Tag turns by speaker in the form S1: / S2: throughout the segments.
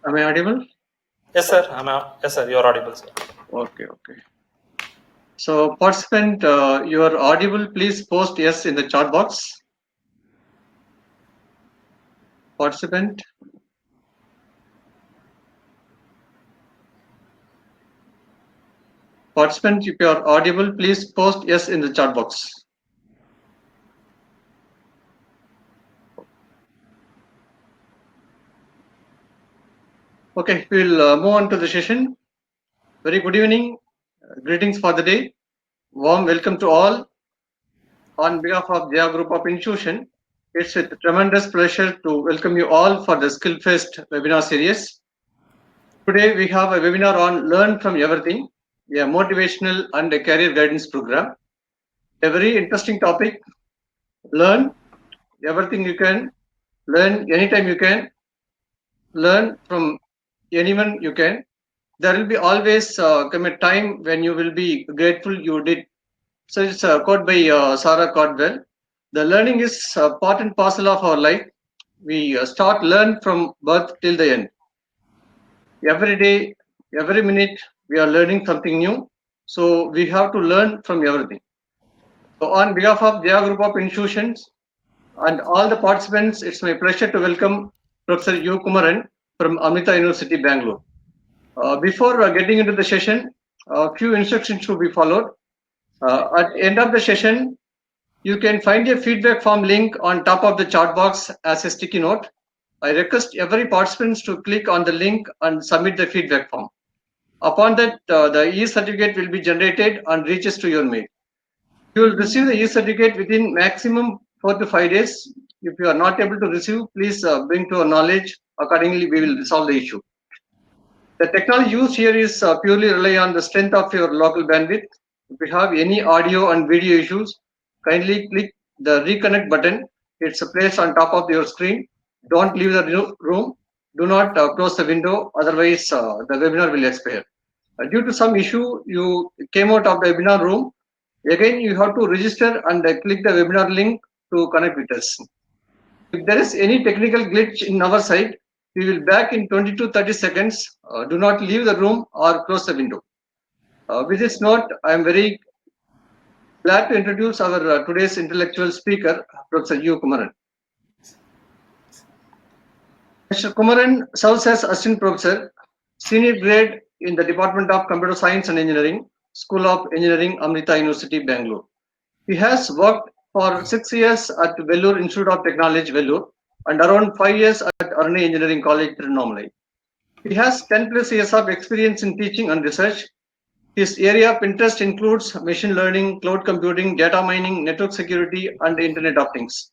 S1: Am I audible?
S2: Yes, sir. Yes, sir. You are audible, sir.
S1: Okay. So, participant, you are audible. Please post yes in the chat box. Participant. Participant, if you are audible, please post yes in the chat box. Okay, we'll move on to the session. Very good evening. Greetings for the day. Warm welcome to all. On behalf of Jaya Group of Institution, it's with tremendous pleasure to welcome you all for the Skill Fest webinar series. Today we have a webinar on Learn from Everything, a motivational and a career guidance program. A very interesting topic. Learn everything you can, learn anytime you can, learn from anyone you can. There will be always come a time when you will be grateful you did. So it's a quote by Sarah Caldwell. The learning is part and parcel of our life. We start learn from birth till the end. Every day, every minute, we are learning something new. So we have to learn from everything. So on behalf of Jaya Group of Institutions and all the participants, it's my pleasure to welcome Professor U. Kumaran from Amrita University, Bangalore. Before getting into the session, a few instructions should be followed. At the end of the session, you can find a feedback form link on top of the chat box as a sticky note. I request every participant to click on the link and submit the feedback form. Upon that, the e-certificate will be generated and reaches to your mail. You will receive the e-certificate within maximum 4 to 5 days. If you are not able to receive, please bring to our knowledge. Accordingly, we will resolve the issue. The technology used here is purely rely on the strength of your local bandwidth. If you have any audio and video issues, kindly click the reconnect button. It's placed on top of your screen. Don't leave the room. Do not close the window, otherwise the webinar will expire. Due to some issue, you came out of the webinar room. Again, you have to register and click the webinar link to connect with us. If there is any technical glitch in our side, we will back in 20 to 30 seconds. Do not leave the room or close the window. With this note, I am very glad to introduce our today's intellectual speaker, Professor U. Kumaran. Mr. Kumaran serves as Assistant Professor, Senior Grade in the Department of Computer Science and Engineering, School of Engineering, Amrita University, Bangalore. He has worked for 6 years at Vellore Institute of Technology, Vellore, and around 5 years at Arne Engineering College, Tirunelveli. He has 10 plus years of experience in teaching and research. His area of interest includes machine learning, cloud computing, data mining, network security, and Internet of Things.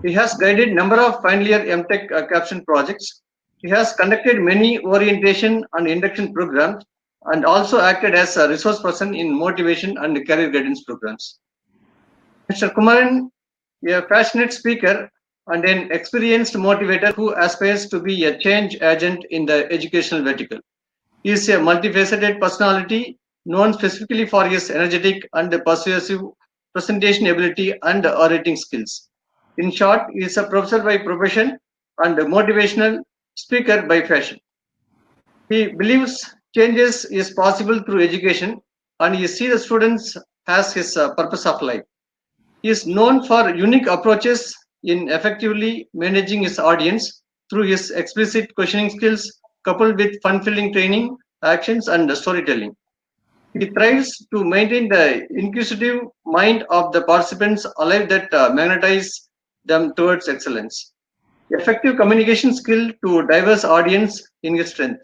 S1: He has guided number of final year MTech caption projects. He has conducted many orientation and induction programs and also acted as a resource person in motivation and career guidance programs. Mr. Kumaran, a passionate speaker and an experienced motivator who aspires to be a change agent in the educational vertical. He is a multifaceted personality known specifically for his energetic and persuasive presentation ability and orating skills. In short, he is a professor by profession and a motivational speaker by fashion. He believes changes is possible through education and he sees the students as his purpose of life. He is known for unique approaches in effectively managing his audience through his explicit questioning skills coupled with fun-filling training, actions, and storytelling. He thrives to maintain the inquisitive mind of the participants alive that magnetize them towards excellence. Effective communication skill to diverse audience in his strength.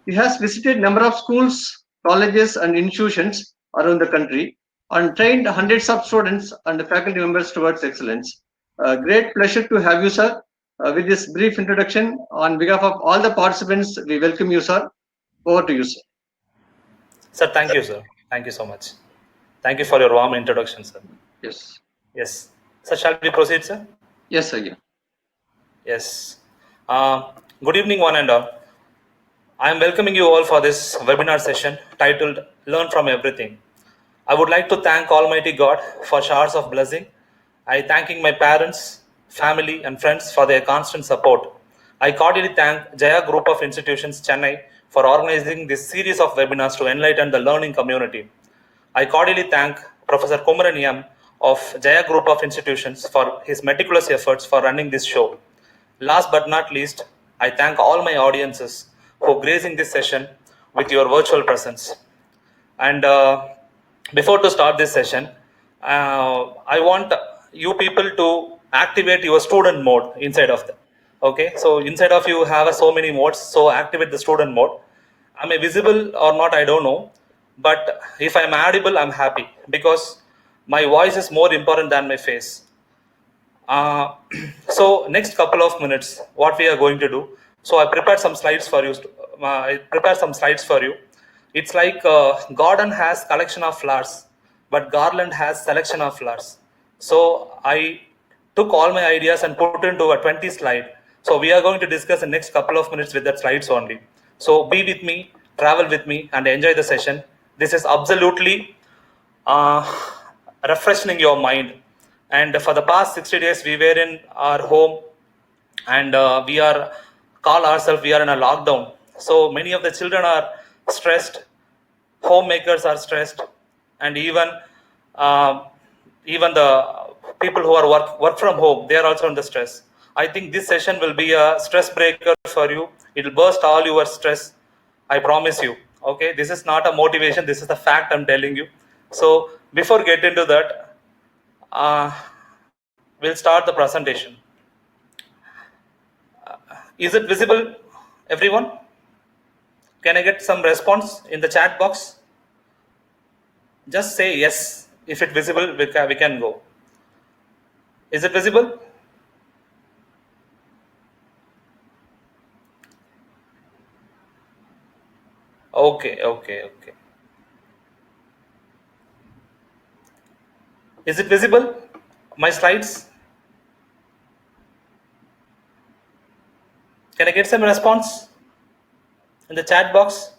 S1: He has visited number of schools, colleges, and institutions around the country and trained hundreds of students and faculty members towards excellence. Great pleasure to have you, sir. With this brief introduction, on behalf of all the participants, we welcome you, sir. Over to you, sir.
S2: Sir, thank you, sir. Thank you so much. Thank you for your warm introduction, sir.
S1: Yes.
S2: Yes. Sir, shall we proceed, sir?
S1: Yes, sir. Yeah.
S2: Yes. Good evening, one and all. I am welcoming you all for this webinar session titled Learn from Everything. I would like to thank Almighty God for showers of blessing. I thanking my parents, family, and friends for their constant support. I cordially thank Jaya Group of Institutions, Chennai, for organizing this series of webinars to enlighten the learning community. I cordially thank Professor KUMARAN M of Jaya Group of Institutions for his meticulous efforts for running this show. Last but not least, I thank all my audiences for gracing this session with your virtual presence. And before to start this session, I want you people to activate your student mode inside of them. Okay, so inside of you have so many modes. So activate the student mode. Am I visible or not? I don't know. But if I'm audible, I'm happy because my voice is more important than my face. Uh, so next couple of minutes, what we are going to do. So I prepared some slides for you. It's like garden has collection of flowers, but garland has selection of flowers. So I took all my ideas and put into a 20 slide. So we are going to discuss the next couple of minutes with that slides only. So be with me, travel with me, and enjoy the session. This is absolutely uh, refreshing your mind. And for the past 60 days, we were in our home, and we are call ourselves we are in a lockdown. So many of the children are stressed, homemakers are stressed, and uh, even the people who are work from home, they are also under stress. I think this session will be a stress breaker for you. It will burst all your stress. I promise you. Okay, this is not a motivation. This is the fact I'm telling you. So before get into that, uh, we'll start the presentation. Is it visible, everyone? Can I get some response in the chat box? Just say yes. If it's visible, we can go. Is it visible? Okay, okay, okay. Is it visible? My slides? Can I get some response in the chat box?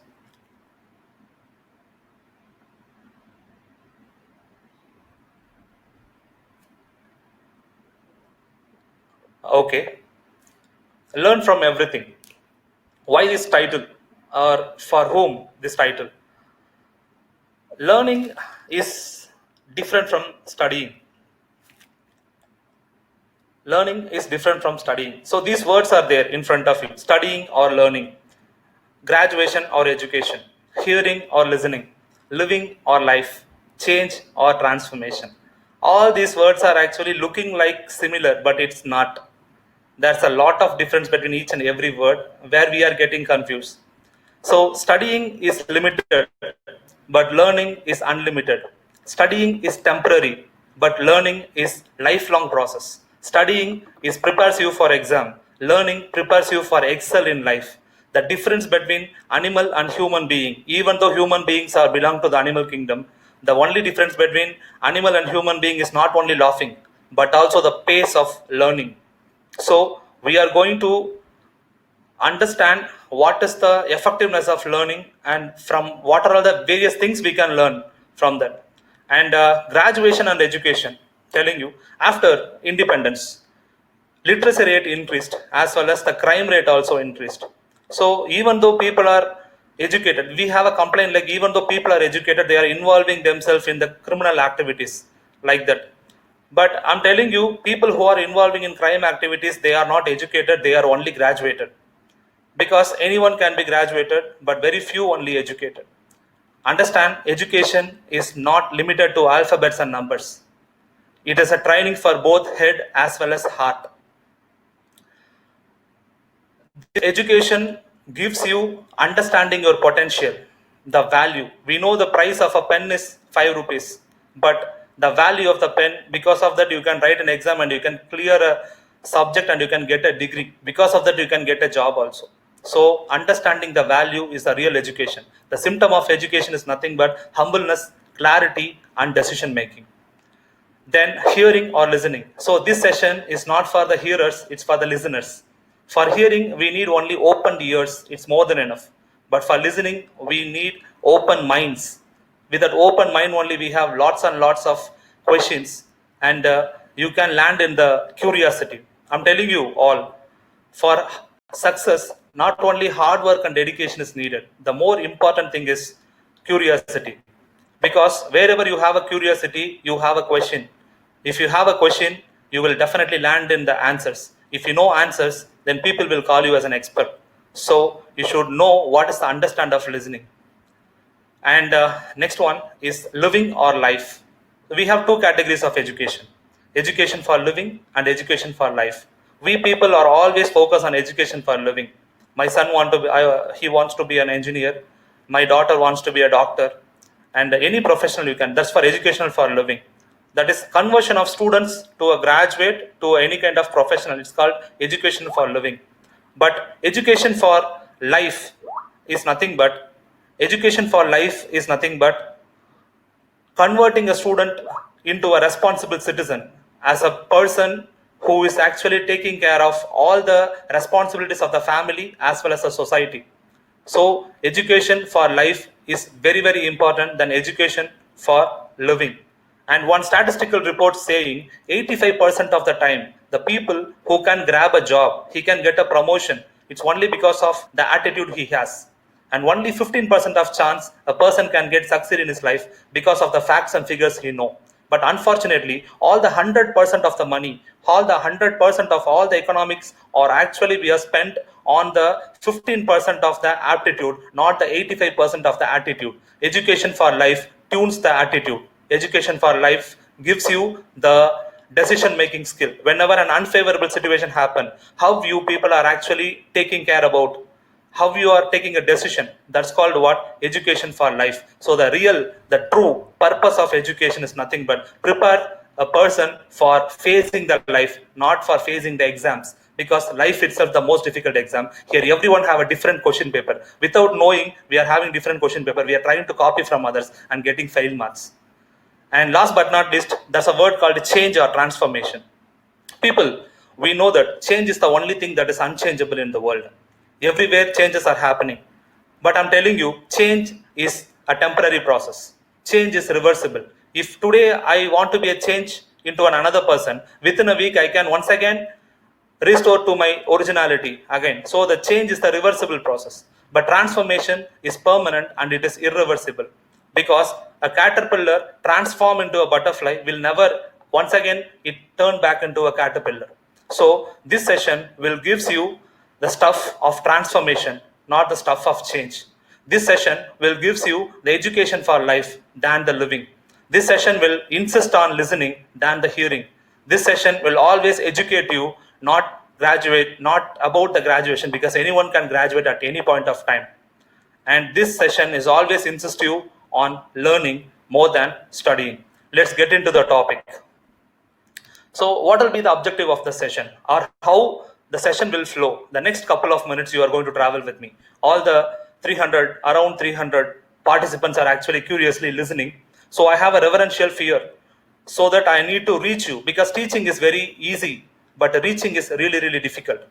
S2: Okay. Learn from everything. Why this title? Or for whom this title? Learning is different from studying. Learning is different from studying. So these words are there in front of you: studying or learning, graduation or education, hearing or listening, living or life, change or transformation. All these words are actually looking like similar, but it's not. There's a lot of difference between each and every word where we are getting confused. So studying is limited, but learning is unlimited. Studying is temporary, but learning is lifelong process. Studying is prepares you for exam. Learning prepares you for excel in life. The difference between animal and human being, even though human beings are belong to the animal kingdom, the only difference between animal and human being is not only laughing, but also the pace of learning. So we are going to understand what is the effectiveness of learning, and from what are all the various things we can learn from that. And graduation and education, telling you, after independence, literacy rate increased as well as the crime rate also increased. So even though people are educated, we have a complaint like even though people are educated, they are involving themselves in the criminal activities like that. But I'm telling you, people who are involving in crime activities, they are not educated, they are only graduated. Because anyone can be graduated, but very few only educated. Understand, education is not limited to alphabets and numbers. It is a training for both head as well as heart. Education gives you understanding your potential, the value. We know the price of a pen is 5 rupees, but the value of the pen, because of that you can write an exam and you can clear a subject and you can get a degree. Because of that you can get a job also. So understanding the value is the real education. The symptom of education is nothing but humbleness, clarity, and decision making. Then hearing or listening. So this session is not for the hearers, it's for the listeners. For hearing, we need only open ears, it's more than enough. But for listening, we need open minds. With that open mind only, we have lots and lots of questions, and you can land in the curiosity. I'm telling you all, for success, not only hard work and dedication is needed. The more important thing is curiosity. Because wherever you have a curiosity, you have a question. If you have a question, you will definitely land in the answers. If you know answers, then people will call you as an expert. So you should know what is the understand of listening. And next one is living or life. We have two categories of education: education for living and education for life. We people are always focused on education for living. My son he wants to be an engineer. My daughter wants to be a doctor, and any professional you can. That's for educational for living. That is conversion of students to a graduate to any kind of professional. It's called education for living. But education for life is nothing but converting a student into a responsible citizen, as a person who is actually taking care of all the responsibilities of the family as well as the society. So education for life is very, very important than education for living. And one statistical report saying 85% of the time, the people who can grab a job, he can get a promotion, it's only because of the attitude he has. And only 15% of chance a person can get succeed in his life because of the facts and figures he know. But unfortunately, all the 100% of the money, all the 100% of all the economics are actually we are spent on the 15% of the aptitude, not the 85% of the attitude. Education for life tunes the attitude. Education for life gives you the decision making skill. Whenever an unfavorable situation happen, how you people are actually taking care about, how you are taking a decision, that's called what? Education for life. So the true purpose of education is nothing but prepare a person for facing the life, not for facing the exams, because life itself the most difficult exam. Here everyone have a different question paper. Without knowing we are having different question paper, we are trying to copy from others and getting fail marks. And last but not least, there's a word called change or transformation. People, we know that change is the only thing that is unchangeable in the world. Everywhere changes are happening. But I'm telling you, change is a temporary process. Change is reversible. If today I want to be a change into another person, within a week I can once again restore to my originality again. So the change is the reversible process. But transformation is permanent and it is irreversible, because a caterpillar transform into a butterfly will never once again it turn back into a caterpillar. So this session will gives you the stuff of transformation, not the stuff of change. This session will gives you the education for life than the living. This session will insist on listening than the hearing. This session will always educate you, not graduate, not about the graduation, because anyone can graduate at any point of time. And this session is always insist you on learning more than studying. Let's get into the topic. So what will be the objective of the session, or how the session will flow? The next couple of minutes you are going to travel with me. All the around 300 participants are actually curiously listening. So I have a reverential fear, so that I need to reach you, because teaching is very easy, but reaching is really, really difficult.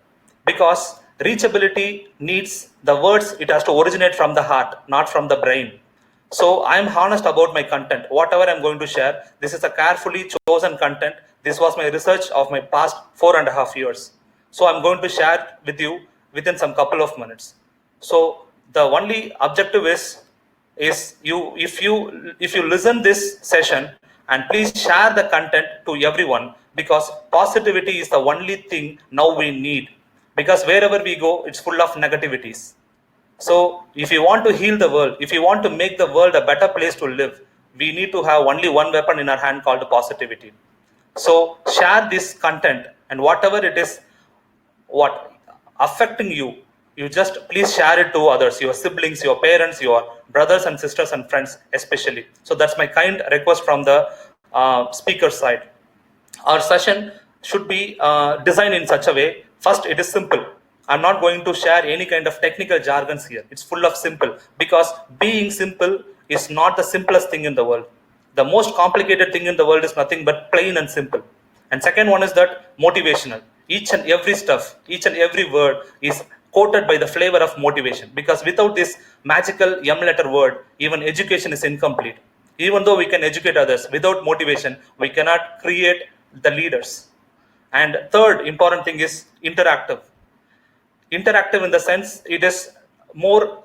S2: Because reachability needs the words, it has to originate from the heart, not from the brain. So I'm honest about my content. Whatever I'm going to share, this is a carefully chosen content. This was my research of my past 4.5 years. So I'm going to share with you within some couple of minutes. So the only objective is you if you listen this session, and please share the content to everyone, because positivity is the only thing now we need, because wherever we go it's full of negativities. So, if you want to heal the world, if you want to make the world a better place to live, we need to have only one weapon in our hand called positivity. So, share this content, and whatever it is, what affecting you, you just please share it to others, your siblings, your parents, your brothers and sisters and friends, especially. So, that's my kind request from the speaker side. Our session should be designed in such a way. First, it is simple. I'm not going to share any kind of technical jargons here. It's full of simple, because being simple is not the simplest thing in the world. The most complicated thing in the world is nothing but plain and simple. And second one is that motivational. Each and every stuff, each and every word is coated by the flavor of motivation, because without this magical M letter word, even education is incomplete. Even though we can educate others, without motivation, we cannot create the leaders. And third important thing is interactive. interactive in the sense it is more,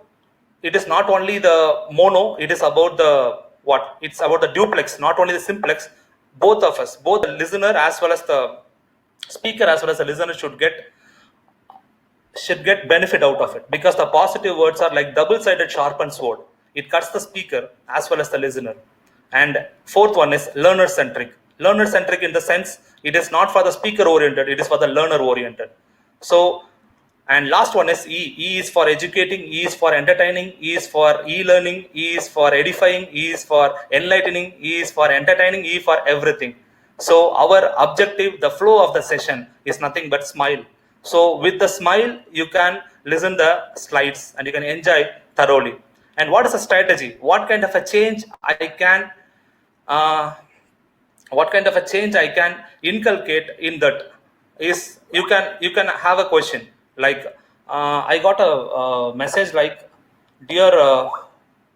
S2: it is not only the mono, it is about the what? It's about the duplex, not only the simplex. Both of us, both the listener as well as the speaker as well as the listener should get benefit out of it, because the positive words are like double-sided sharpened sword. It cuts the speaker as well as the listener. And fourth one is learner centric. Learner centric in the sense it is not for the speaker oriented, it is for the learner oriented. So, and last one is E. E is for educating, E is for entertaining, E is for e-learning, E is for edifying, E is for enlightening, E is for entertaining, E for everything. So our objective, the flow of the session is nothing but smile. So with the smile, you can listen the slides and you can enjoy thoroughly. And what is the strategy? What kind of a change I can uh, inculcate in that is, you can have a question like, I got a message like, dear,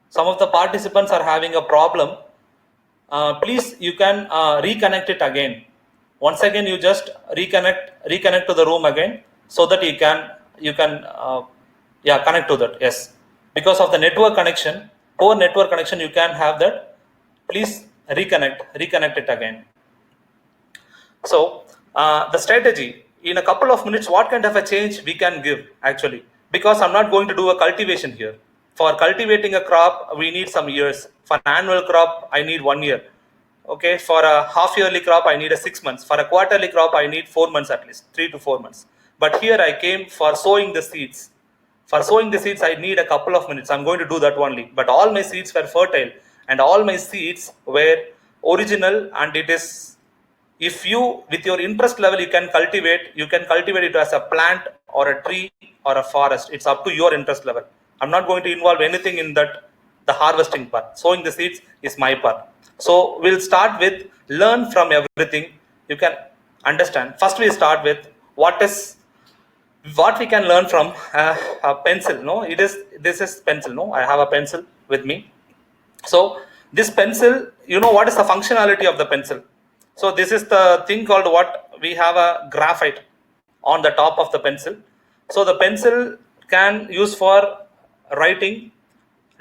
S2: some of the participants are having a problem, please you can reconnect it again. Once again you just reconnect to the room again, so that you can connect to that. Yes, because of the network connection, poor network connection, you can have that. Please reconnect it again. So the strategy in a couple of minutes, what kind of a change we can give actually, because I'm not going to do a cultivation here. For cultivating a crop, we need some years. For an annual crop, I need 1 year. Okay, for a half yearly crop, I need a 6 months. For a quarterly crop, I need 4 months at least, 3 to 4 months. But here I came for sowing the seeds. For sowing the seeds, I need a couple of minutes. I'm going to do that only. But all my seeds were fertile, and all my seeds were original, and it is, if you, with your interest level, you can cultivate it as a plant or a tree or a forest. It's up to your interest level. I'm not going to involve anything in that, the harvesting part. Sowing the seeds is my part. So we'll start with learn from everything. You can understand. First we start with what we can learn from a pencil. No, this is pencil. No, I have a pencil with me. So this pencil, what is the functionality of the pencil? So this is the thing called, what we have a graphite on the top of the pencil. So the pencil can use for writing,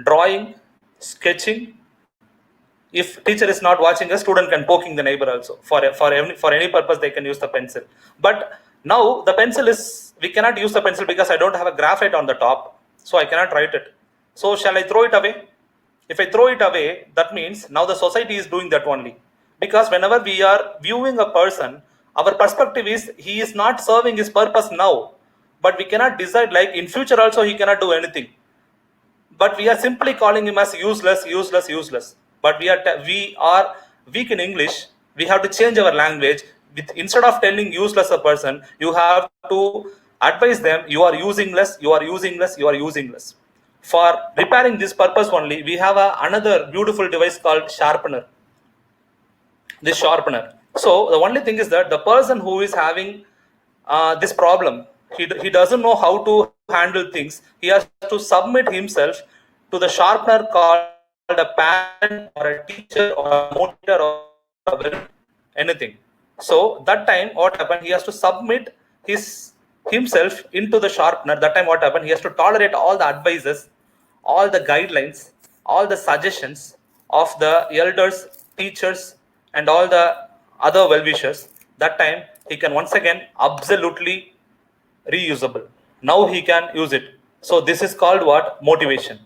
S2: drawing, sketching. If teacher is not watching, a student can poking the neighbor also. For any purpose, they can use the pencil. But now the pencil is, we cannot use the pencil because I don't have a graphite on the top, so I cannot write it. So shall I throw it away? If I throw it away, that means now the society is doing that only. Because whenever we are viewing a person, our perspective is he is not serving his purpose now, but we cannot decide like in future also he cannot do anything. But we are simply calling him as useless. But we are weak in English. We have to change our language. Instead of telling useless a person, you have to advise them, you are using less. For repairing this purpose only, we have another beautiful device called sharpener. This sharpener. So the only thing is that the person who is having this problem, he doesn't know how to handle things. He has to submit himself to the sharpener called a parent or a teacher or a motivator or anything. So that time what happened, he has to submit himself into the sharpener. That time what happened, he has to tolerate all the advices, all the guidelines, all the suggestions of the elders, teachers, and all the other well-wishers. That time he can once again absolutely reusable. Now he can use it. So this is called what? Motivation.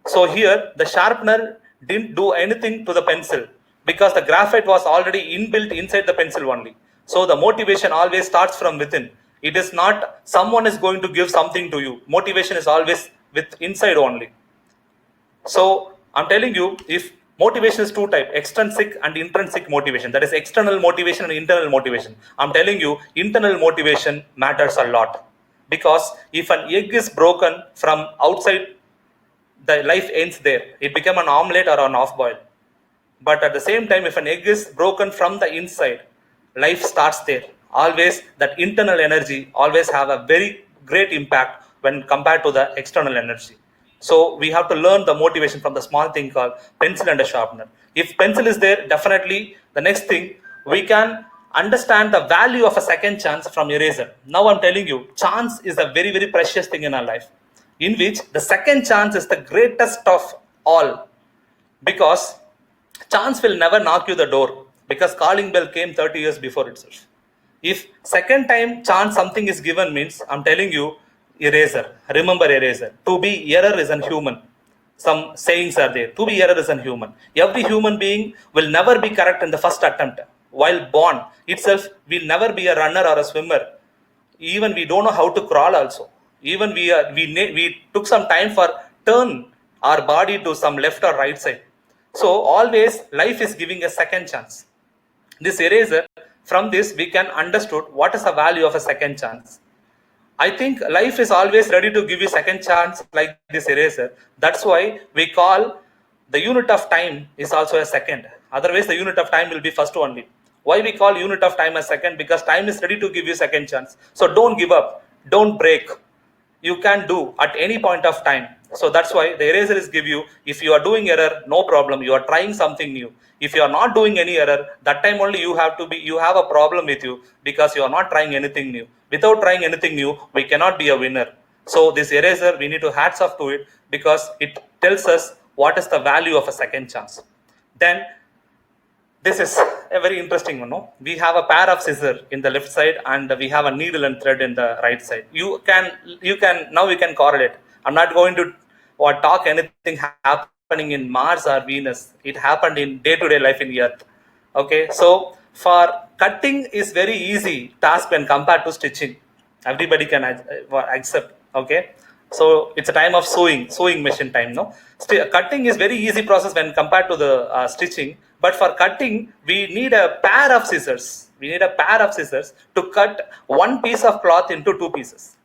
S2: So here the sharpener didn't do anything to the pencil because the graphite was already inbuilt inside the pencil only. So the motivation always starts from within. It is not someone is going to give something to you. Motivation is always with inside only. So I'm telling you, if motivation is two types, extrinsic and intrinsic motivation, that is external motivation and internal motivation. I'm telling you, internal motivation matters a lot, because if an egg is broken from outside, the life ends there. It become an omelette or an off boil. But at the same time, if an egg is broken from the inside, life starts there. Always that internal energy always have a very great impact when compared to the external energy. So we have to learn the motivation from the small thing called pencil and a sharpener. If pencil is there, definitely the next thing we can understand the value of a second chance from eraser. Now I'm telling you, chance is a very, very precious thing in our life, in which the second chance is the greatest of all, because chance will never knock you the door, because calling bell came 30 years before itself. If second time chance something is given means, I'm telling you, eraser. Remember eraser. To be error is unhuman. Some sayings are there. To be error is unhuman. Every human being will never be correct in the first attempt. While born itself, will never be a runner or a swimmer. Even we don't know how to crawl also. Even we took some time for turn our body to some left or right side. So always life is giving a second chance. This eraser, from this we can understood what is the value of a second chance. I think life is always ready to give you second chance like this eraser. That's why we call the unit of time is also a second. Otherwise the unit of time will be first only. Why we call unit of time as second? Because time is ready to give you second chance. So don't give up, don't break. You can do at any point of time. So that's why the eraser is give you, if you are doing error, no problem, you are trying something new. If you are not doing any error, that time only you have a problem with you, because you are not trying anything new. Without trying anything new, we cannot be a winner. So this eraser, we need to hats off to it, because it tells us what is the value of a second chance. Then this is a very interesting one. No? We have a pair of scissors in the left side, and we have a needle and thread in the right side. Now we can correlate. I'm not going to talk anything happening in Mars or Venus. It happened in day-to-day life in Earth. Okay, so for cutting is very easy task when compared to stitching. Everybody can accept. Okay, so it's a time of sewing machine time. No, cutting is very easy process when compared to the stitching. But for cutting, we need a pair of scissors. We need a pair of scissors to cut one piece of cloth into two pieces.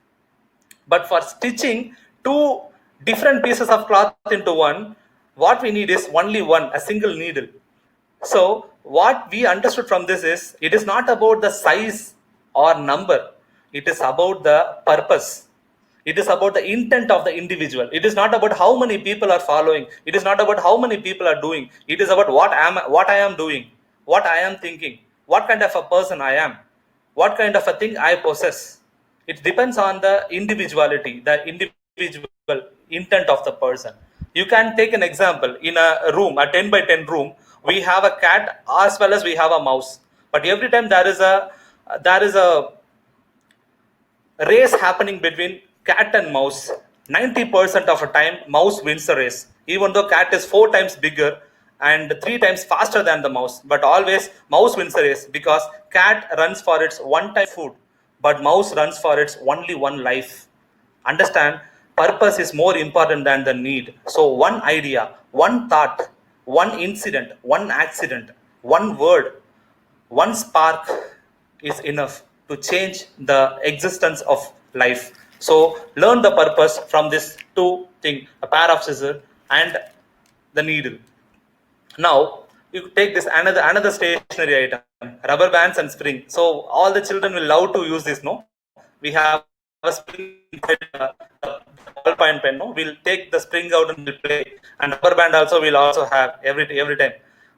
S2: But for stitching two different pieces of cloth into one, what we need is only a single needle. So what we understood from this is, it is not about the size or number. It is about the purpose. It is about the intent of the individual. It is not about how many people are following. It is not about how many people are doing. It is about what I am doing, what I am thinking, what kind of a person I am, what kind of a thing I possess. It depends on the individuality, the individual intent of the person. You can take an example. In a room, a 10 by 10 room, we have a cat as well as we have a mouse. But every time there is a race happening between cat and mouse. 90% of the time, mouse wins the race, even though cat is 4 times bigger and 3 times faster than the mouse. But always mouse wins the race, because cat runs for its one time food, but mouse runs for its only one life. Understand, purpose is more important than the need. So one idea, one thought, one incident, one accident, one word, one spark is enough to change the existence of life. So learn the purpose from this two thing, a pair of scissors and the needle. Now you take this another stationary item, rubber bands and spring. So all the children will love to use this. No, we have a spring inside the ballpoint pen. No, we'll take the spring out and we'll play, and rubber band also we'll also have every time.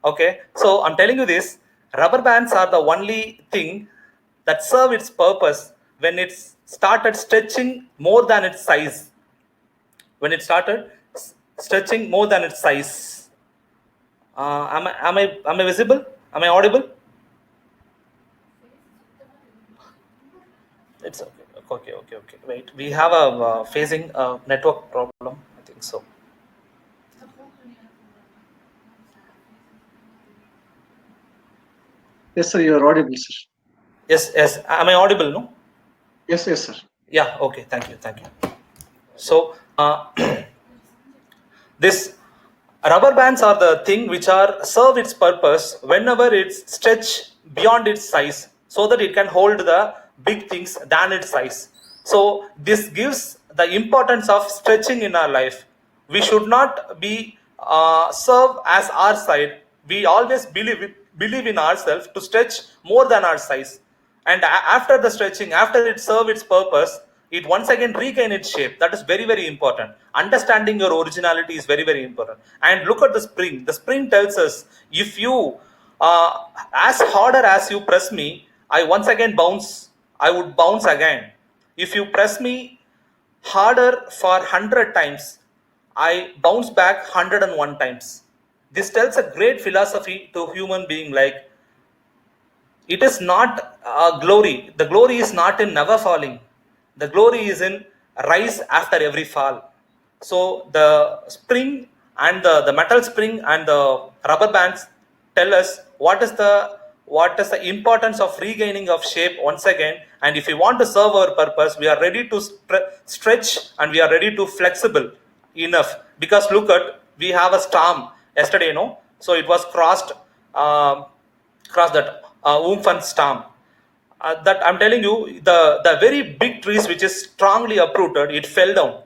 S2: Okay, so I'm telling you this. Rubber bands are the only thing that serve its purpose when it's started stretching more than its size. When it started stretching more than its size. Am I visible? Am I audible? It's okay. Okay. Wait, we have a facing a network problem. I think so.
S1: Yes, sir, you are audible, sir.
S2: Yes. Am I audible? No.
S1: Yes, sir.
S2: Yeah. Okay. Thank you. So this rubber bands are the thing which are serve its purpose whenever it's stretch beyond its size, so that it can hold the big things than its size. So this gives the importance of stretching in our life. We should not be serve as our side. We always believe in ourselves to stretch more than our size, and after the stretching, after it serve its purpose, it once again regain its shape. That is very, very important. Understanding your originality is very, very important. And look at the spring. The spring tells us, if you As harder as you press me, I once again bounce. I would bounce again. If you press me harder for 100 times, I bounce back 101 times. This tells a great philosophy to human being, like it is not glory. The glory is not in never falling. The glory is in rise after every fall. So the spring and the metal spring and the rubber bands tell us what is the importance of regaining of shape once again. And if we want to serve our purpose, we are ready to stretch and we are ready to flexible enough. Because look at, we have a storm yesterday, no? So it was crossed that Umfan storm. That I'm telling you, the very big trees which is strongly uprooted, it fell down.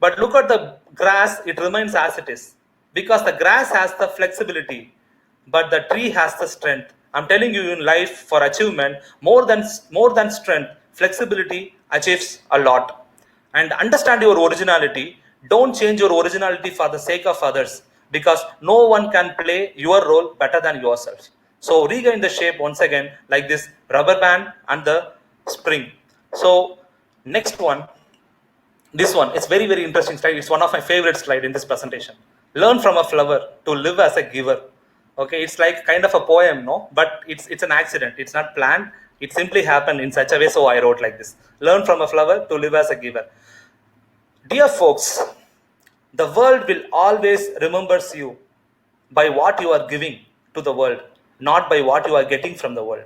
S2: But look at the grass, it remains as it is. Because the grass has the flexibility, but the tree has the strength. I'm telling you, in life, for achievement, more than strength, flexibility achieves a lot. And understand your originality. Don't change your originality for the sake of others, because no one can play your role better than yourself. So regain the shape once again, like this rubber band and the spring. So next one, this one is very, very interesting slide. It's one of my favorite slide in this presentation. Learn from a flower to live as a giver. Okay, it's like kind of a poem, no? But it's an accident. It's not planned. It simply happened in such a way. So I wrote like this: learn from a flower to live as a giver. Dear folks, the world will always remembers you by what you are giving to the world, not by what you are getting from the world.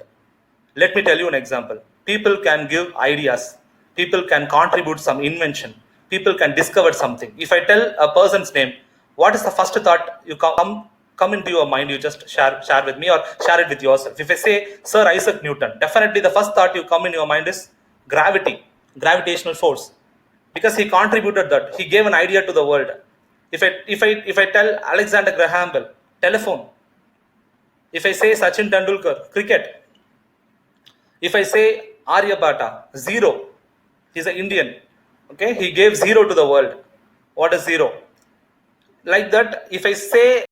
S2: Let me tell you an example. People can give ideas. People can contribute some invention. People can discover something. If I tell a person's name, what is the first thought you come into your mind? You just share with me or share it with yourself. If I say Sir Isaac Newton, definitely the first thought you come in your mind is gravity, gravitational force, because he contributed that. He gave an idea to the world. If I tell Alexander Graham Bell, telephone. If I say Sachin Tendulkar, cricket. If I say Aryabhata, zero, he's an Indian. Okay, he gave zero to the world. What is zero? Like that, if I say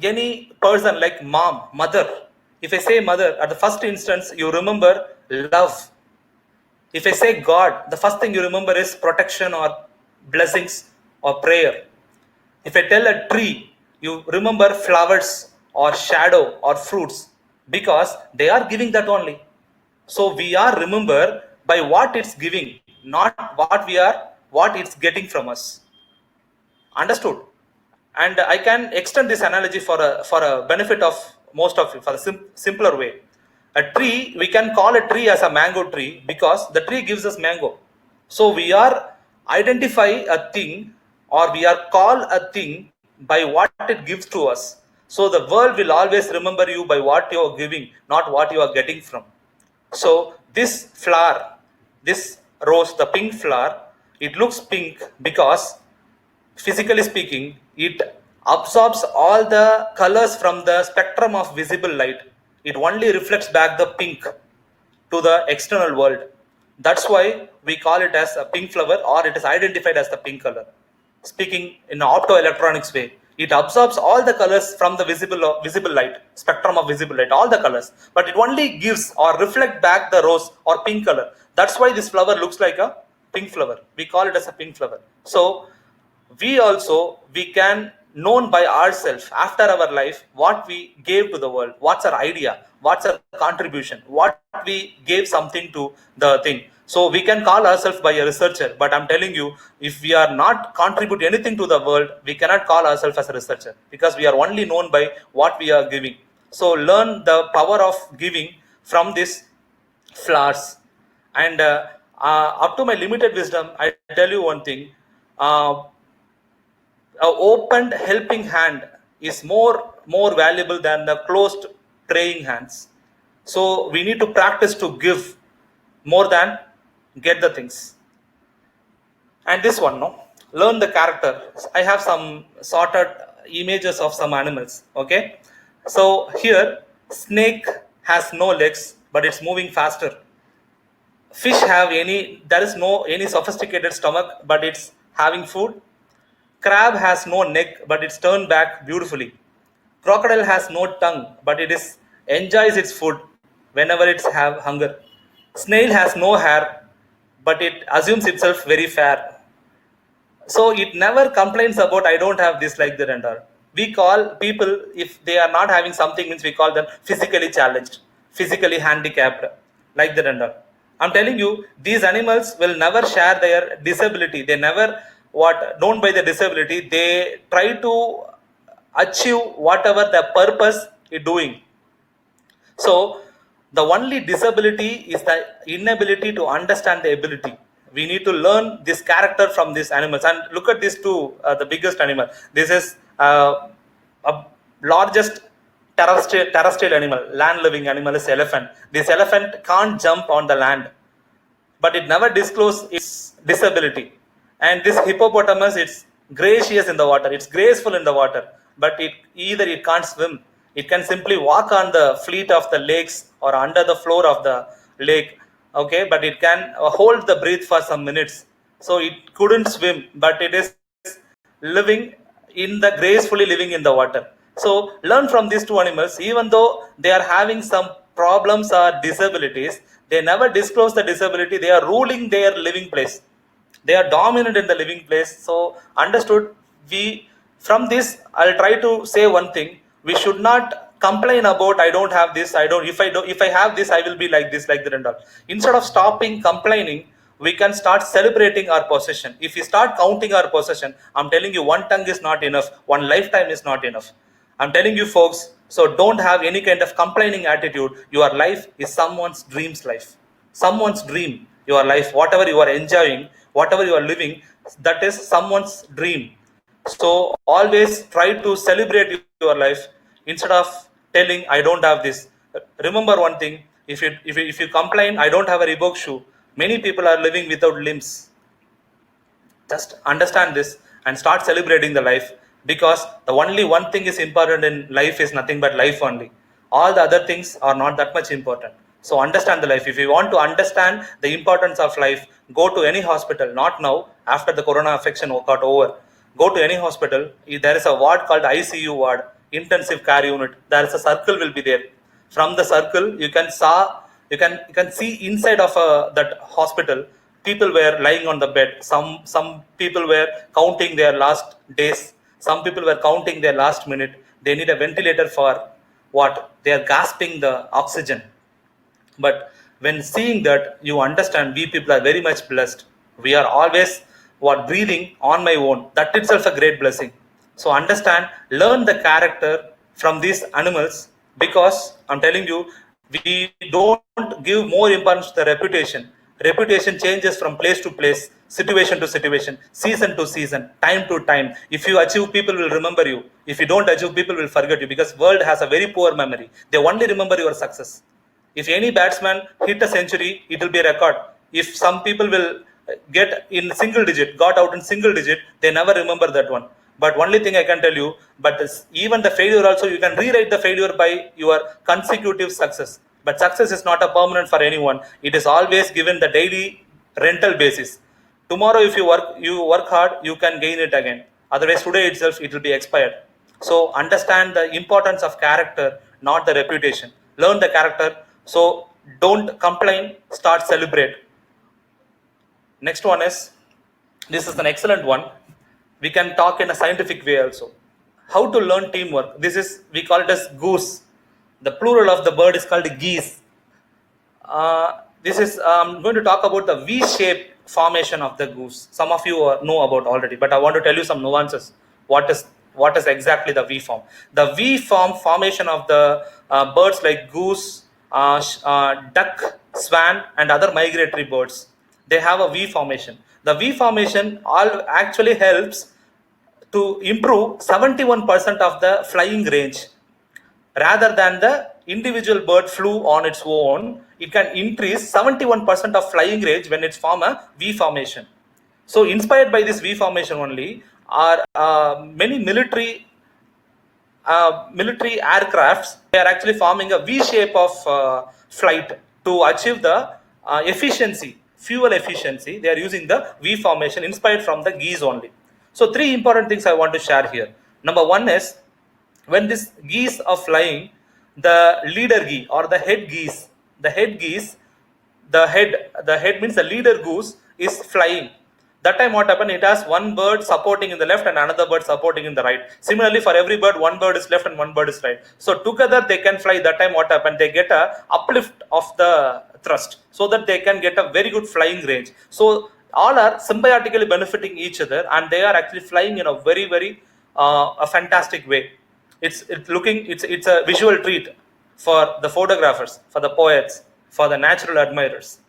S2: any person like mom, mother, if I say mother, at the first instance, you remember love. If I say God, the first thing you remember is protection or blessings or prayer. If I tell a tree, you remember flowers or shadow or fruits, because they are giving that only. So we are remembered by what it's giving, not what it's getting from us. Understood? And I can extend this analogy for a benefit of most of you, for a simpler way. A tree, we can call a tree as a mango tree because the tree gives us mango. So we are identify a thing, or we are called a thing by what it gives to us. So the world will always remember you by what you are giving, not what you are getting from. So this flower, this rose, the pink flower, it looks pink because, physically speaking, it absorbs all the colors from the spectrum of visible light. It only reflects back the pink to the external world. That's why we call it as a pink flower, or it is identified as the pink color. Speaking in an optoelectronics way, it absorbs all the colors from the visible light, spectrum of visible light, all the colors, but it only gives or reflect back the rose or pink color. That's why this flower looks like a pink flower. We call it as a pink flower. So we can known by ourselves after our life what we gave to the world, what's our idea, what's our contribution, what we gave something to the thing. So we can call ourselves by a researcher, but I'm telling you, if we are not contribute anything to the world, we cannot call ourselves as a researcher, because we are only known by what we are giving. So learn the power of giving from this flowers. And up to my limited wisdom, I tell you one thing. A opened helping hand is more valuable than the closed praying hands. So we need to practice to give more than get the things. And this one, no, learn the character. I have some sorted images of some animals. Okay, so here, snake has no legs, but it's moving faster. Fish have there is no any sophisticated stomach, but it's having food. Crab has no neck, but it's turned back beautifully. Crocodile has no tongue, but it is enjoys its food whenever it's have hunger. Snail has no hair, but it assumes itself very fair. So it never complains about I don't have this, like that and all. We call people, if they are not having something, means we call them physically challenged, physically handicapped, like that and all. I'm telling you, these animals will never share their disability. They never what known by the disability. They try to achieve whatever the purpose is doing. So the only disability is the inability to understand the ability. We need to learn this character from these animals. And look at these two, the biggest animal. This is a largest terrestrial animal, land living animal is elephant. This elephant can't jump on the land, but it never discloses its disability. And this hippopotamus, it's gracious in the water, it's graceful in the water, but it can't swim. It can simply walk on the fleet of the lakes or under the floor of the lake, okay, but it can hold the breath for some minutes. So it couldn't swim, but it is living in the gracefully living in the water. So learn from these two animals. Even though they are having some problems or disabilities, they never disclose the disability. They are ruling their living place, they are dominant in the living place. So understood. We from this, I'll try to say one thing. We should not complain about I don't have this, I don't, if I have this I will be like this, like that and all. Instead of stopping complaining, we can start celebrating our possession. If we start counting our possession, I'm telling you, one tongue is not enough, one lifetime is not enough. I'm telling you folks, so don't have any kind of complaining attitude. Your life is someone's dream's life, someone's dream. Your life, whatever you are enjoying, whatever you are living, that is someone's dream. So always try to celebrate your life instead of telling I don't have this. Remember one thing: if you complain I don't have a Reebok shoe, many people are living without limbs. Just understand this and start celebrating the life, because the only one thing is important in life is nothing but life only. All the other things are not that much important. So understand the life. If you want to understand the importance of life, go to any hospital. Not now, after the corona affection got over. Go to any hospital. There is a ward called ICU ward, intensive care unit. There is a circle will be there. From the circle you can see inside of that hospital. People were lying on the bed. Some people were counting their last days, some people were counting their last minute. They need a ventilator for what? They are gasping the oxygen. But when seeing that, you understand we people are very much blessed. We are always breathing on my own. That itself a great blessing. So understand, learn the character from these animals, because I'm telling you, we don't give more importance to the reputation. Reputation changes from place to place, situation to situation, season to season, time to time. If you achieve, people will remember you. If you don't achieve, people will forget you, because world has a very poor memory. They only remember your success. If any batsman hit a century, it will be a record. If some people will get in single digit, got out in single digit, they never remember that one. But only thing I can tell you, but even the failure also, you can rewrite the failure by your consecutive success. But success is not a permanent for anyone. It is always given the daily rental basis. Tomorrow, if you work hard, you can gain it again. Otherwise, today itself it will be expired. So understand the importance of character, not the reputation. Learn the character. So don't complain, start celebrate. Next one is, this is an excellent one. We can talk in a scientific way also. How to learn teamwork. This is, we call it as goose. The plural of the bird is called geese. This is going to talk about the V-shape formation of the goose. Some of you know about already, but I want to tell you some nuances. What is exactly the V form? The V form formation of the birds like goose, duck, swan, and other migratory birds. They have a V formation. The V formation all actually helps to improve 71% of the flying range. Rather than the individual bird flew on its own, it can increase 71% of flying range when it's form a V formation. So inspired by this V formation only, are many military aircrafts, they are actually forming a V shape of flight to achieve the efficiency, fuel efficiency. They are using the V formation inspired from the geese only. So three important things I want to share here. Number one is, when this geese are flying, the leader geese or the head geese, the head geese, the head means the leader goose is flying. That time what happened? It has one bird supporting in the left and another bird supporting in the right. Similarly, for every bird, one bird is left and one bird is right. So together they can fly. That time what happened? They get a uplift of the thrust, so that they can get a very good flying range. So all are symbiotically benefiting each other, and they are actually flying in a very a fantastic way. It's a visual treat for the photographers, for the poets, for the natural admirers.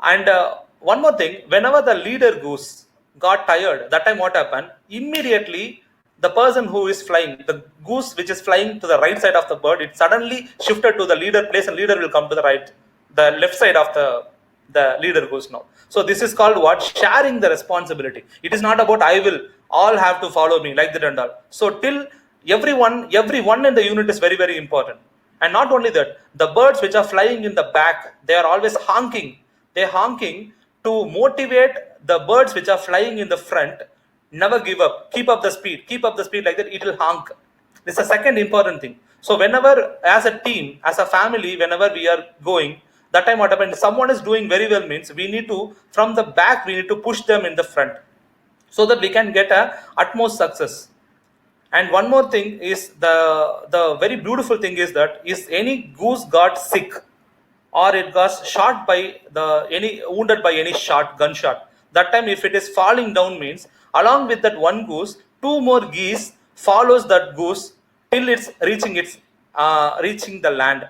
S2: And one more thing, whenever the leader goose got tired, that time what happened? Immediately, the person who is flying, the goose which is flying to the right side of the bird, it suddenly shifted to the leader place, and leader will come to the right, the left side of the leader goose now. So this is called what? Sharing the responsibility. It is not about I will, all have to follow me like that and all. So till everyone in the unit is very important. And not only that, the birds which are flying in the back, they are always honking. They're honking to motivate the birds which are flying in the front. Never give up. Keep up the speed. Keep up the speed, like that. It will honk. This is a second important thing. So whenever, as a team, as a family, whenever we are going, that time what happens? Someone is doing very well means we need to, from the back, we need to push them in the front, so that we can get a utmost success. And one more thing is, the very beautiful thing is that, is any goose got sick or it got shot by any wounded by any gunshot, that time if it is falling down means, along with that one goose, two more geese follows that goose till it's reaching the land,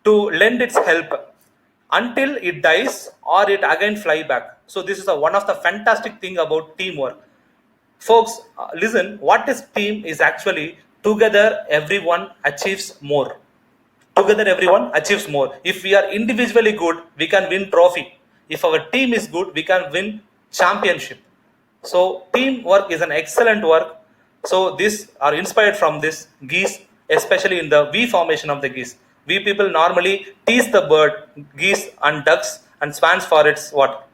S2: to lend its help until it dies or it again fly back. So this is one of the fantastic thing about teamwork. Folks, listen, what is team is actually together everyone achieves more. Together everyone achieves more. If we are individually good, we can win trophy. If our team is good, we can win championship. So teamwork is an excellent work. So this are inspired from this geese, especially in the V formation of the geese. We people normally tease the bird, geese and ducks and swans for its what?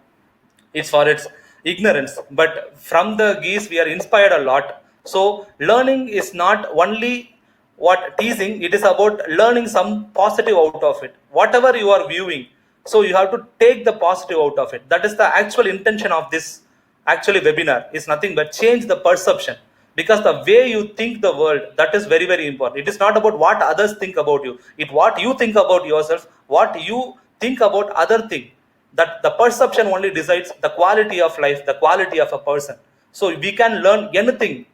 S2: It's for its ignorance. But from the geese, we are inspired a lot. So learning is not only what teasing, it is about learning some positive out of it. Whatever you are viewing, so you have to take the positive out of it. That is the actual intention of this actually webinar, is nothing but change the perception, because the way you think the world, that is very important. It is not about what others think about you, it what you think about yourself, what you think about other thing. That the perception only decides the quality of life, the quality of a person. So we can learn anything.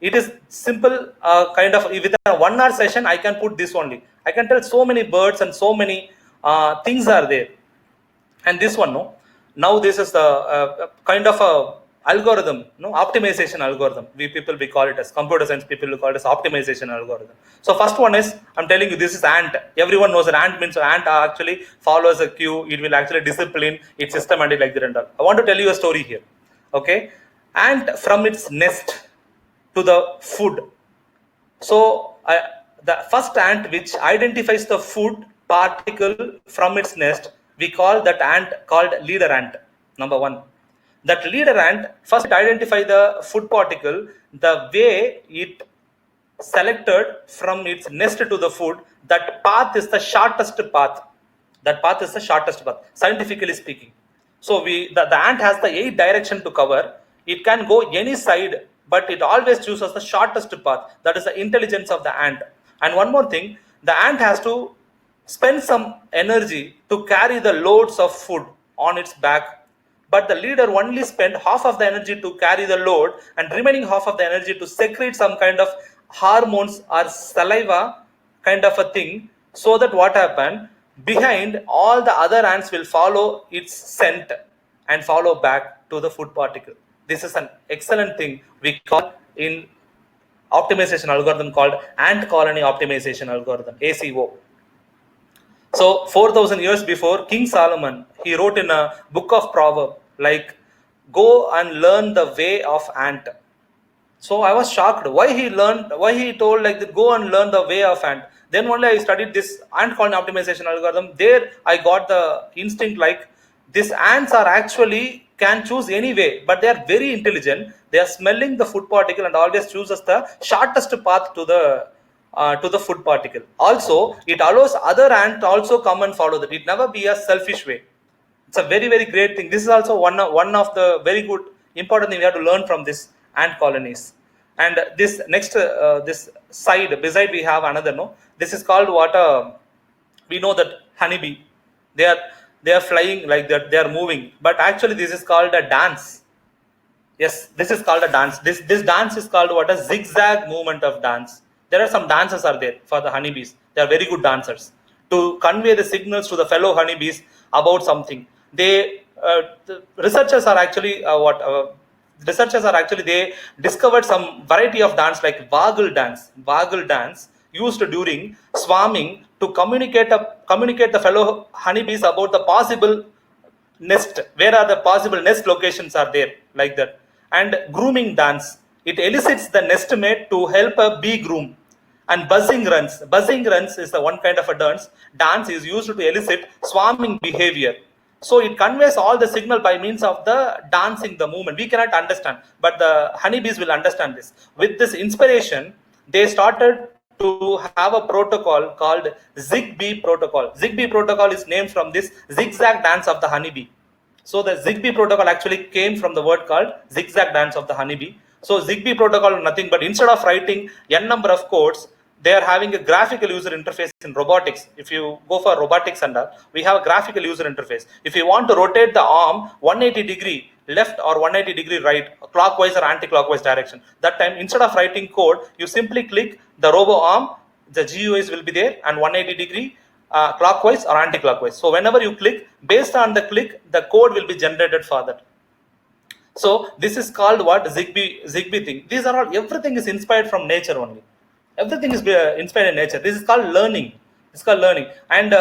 S2: It is simple, kind of within a 1 hour session I can put this only. I can tell so many birds and so many things are there. And this one, no, now this is the kind of a algorithm, no, optimization algorithm. We call it as computer science people will call it as optimization algorithm. So first one is, I'm telling you, this is ant. Everyone knows that ant means ant actually follows a queue. It will actually discipline its systematic like that and all. I want to tell you a story here. Okay, ant from its nest to the food. So the first ant which identifies the food particle from its nest, we call that ant called leader ant. Number one, that leader ant first identify the food particle. The way it selected from its nest to the food, that path is the shortest path. That path is the shortest path, scientifically speaking. So the ant has the 8 direction to cover. It can go any side, but it always chooses the shortest path. That is the intelligence of the ant. And one more thing, the ant has to spend some energy to carry the loads of food on its back, but the leader only spent half of the energy to carry the load, and remaining half of the energy to secrete some kind of hormones or saliva kind of a thing, so that what happened, behind all the other ants will follow its scent and follow back to the food particle. This is an excellent thing we call in optimization algorithm called ant colony optimization algorithm, ACO. So 4,000 years before, King Solomon, he wrote in a book of Proverbs, like, go and learn the way of ant. So I was shocked why he told like that, go and learn the way of ant. Then only I studied this ant colony optimization algorithm. There I got the instinct, like, these ants are actually can choose any way, but they are very intelligent. They are smelling the food particle and always chooses the shortest path to the to the food particle. Also, it allows other ant to also come and follow that. It never be a selfish way. It's a very, very great thing. This is also one of the very good important thing we have to learn from this ant colonies. And this next this side beside we have another, no, this is called what we know that honeybee, they are they are flying like that, they are moving, but actually this is called a dance. Yes, this is called a dance. This dance is called what, a zigzag movement of dance. There are some dances are there for the honeybees. They are very good dancers to convey the signals to the fellow honeybees about something. The researchers are actually they discovered some variety of dance like waggle dance. Waggle dance used during swarming to communicate the fellow honeybees about the possible nest, where are the possible nest locations are there, like that. And grooming dance, it elicits the nestmate to help a bee groom. And buzzing runs is the one kind of a dance is used to elicit swarming behavior. So it conveys all the signal by means of the dancing, the movement we cannot understand, but the honeybees will understand this. With this inspiration, they started to have a protocol called Zigbee protocol. Zigbee protocol is named from this zigzag dance of the honeybee. So the Zigbee protocol actually came from the word called zigzag dance of the honeybee. So Zigbee protocol is nothing but instead of writing n number of codes, they are having a graphical user interface in robotics. If you go for robotics and all, we have a graphical user interface. If you want to rotate the arm 180 degree left or 180 degree right, clockwise or anti-clockwise direction, that time instead of writing code, you simply click the robo arm, the GUIs will be there, and 180 degree clockwise or anti-clockwise. So whenever you click, based on the click, the code will be generated for that. So this is called what, Zigbee thing. These are all, everything is inspired from nature only. Everything is inspired in nature. This is called learning. And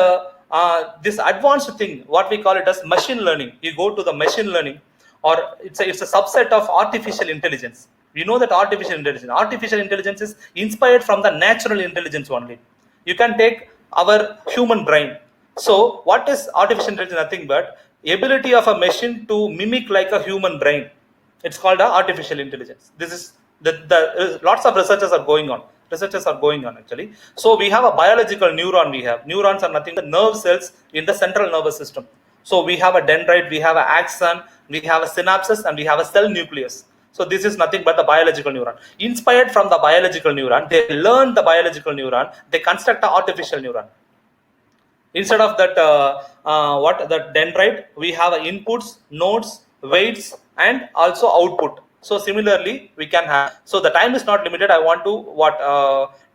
S2: this advanced thing, what we call it as machine learning. You go to the machine learning, or it's a subset of artificial intelligence. We know that artificial intelligence is inspired from the natural intelligence only. You can take our human brain. So what is artificial intelligence? Nothing but ability of a machine to mimic like a human brain. It's called artificial intelligence. This is the lots of researchers are going on actually. So we have a biological neuron. We have neurons are nothing but nerve cells in the central nervous system. So we have a dendrite, we have an axon, we have a synapses, and we have a cell nucleus. So this is nothing but the biological neuron. Inspired from the biological neuron, they learn the biological neuron, they construct an artificial neuron. Instead of that the dendrite, we have inputs, nodes, weights, and also output. So similarly we can have, so the time is not limited. I want to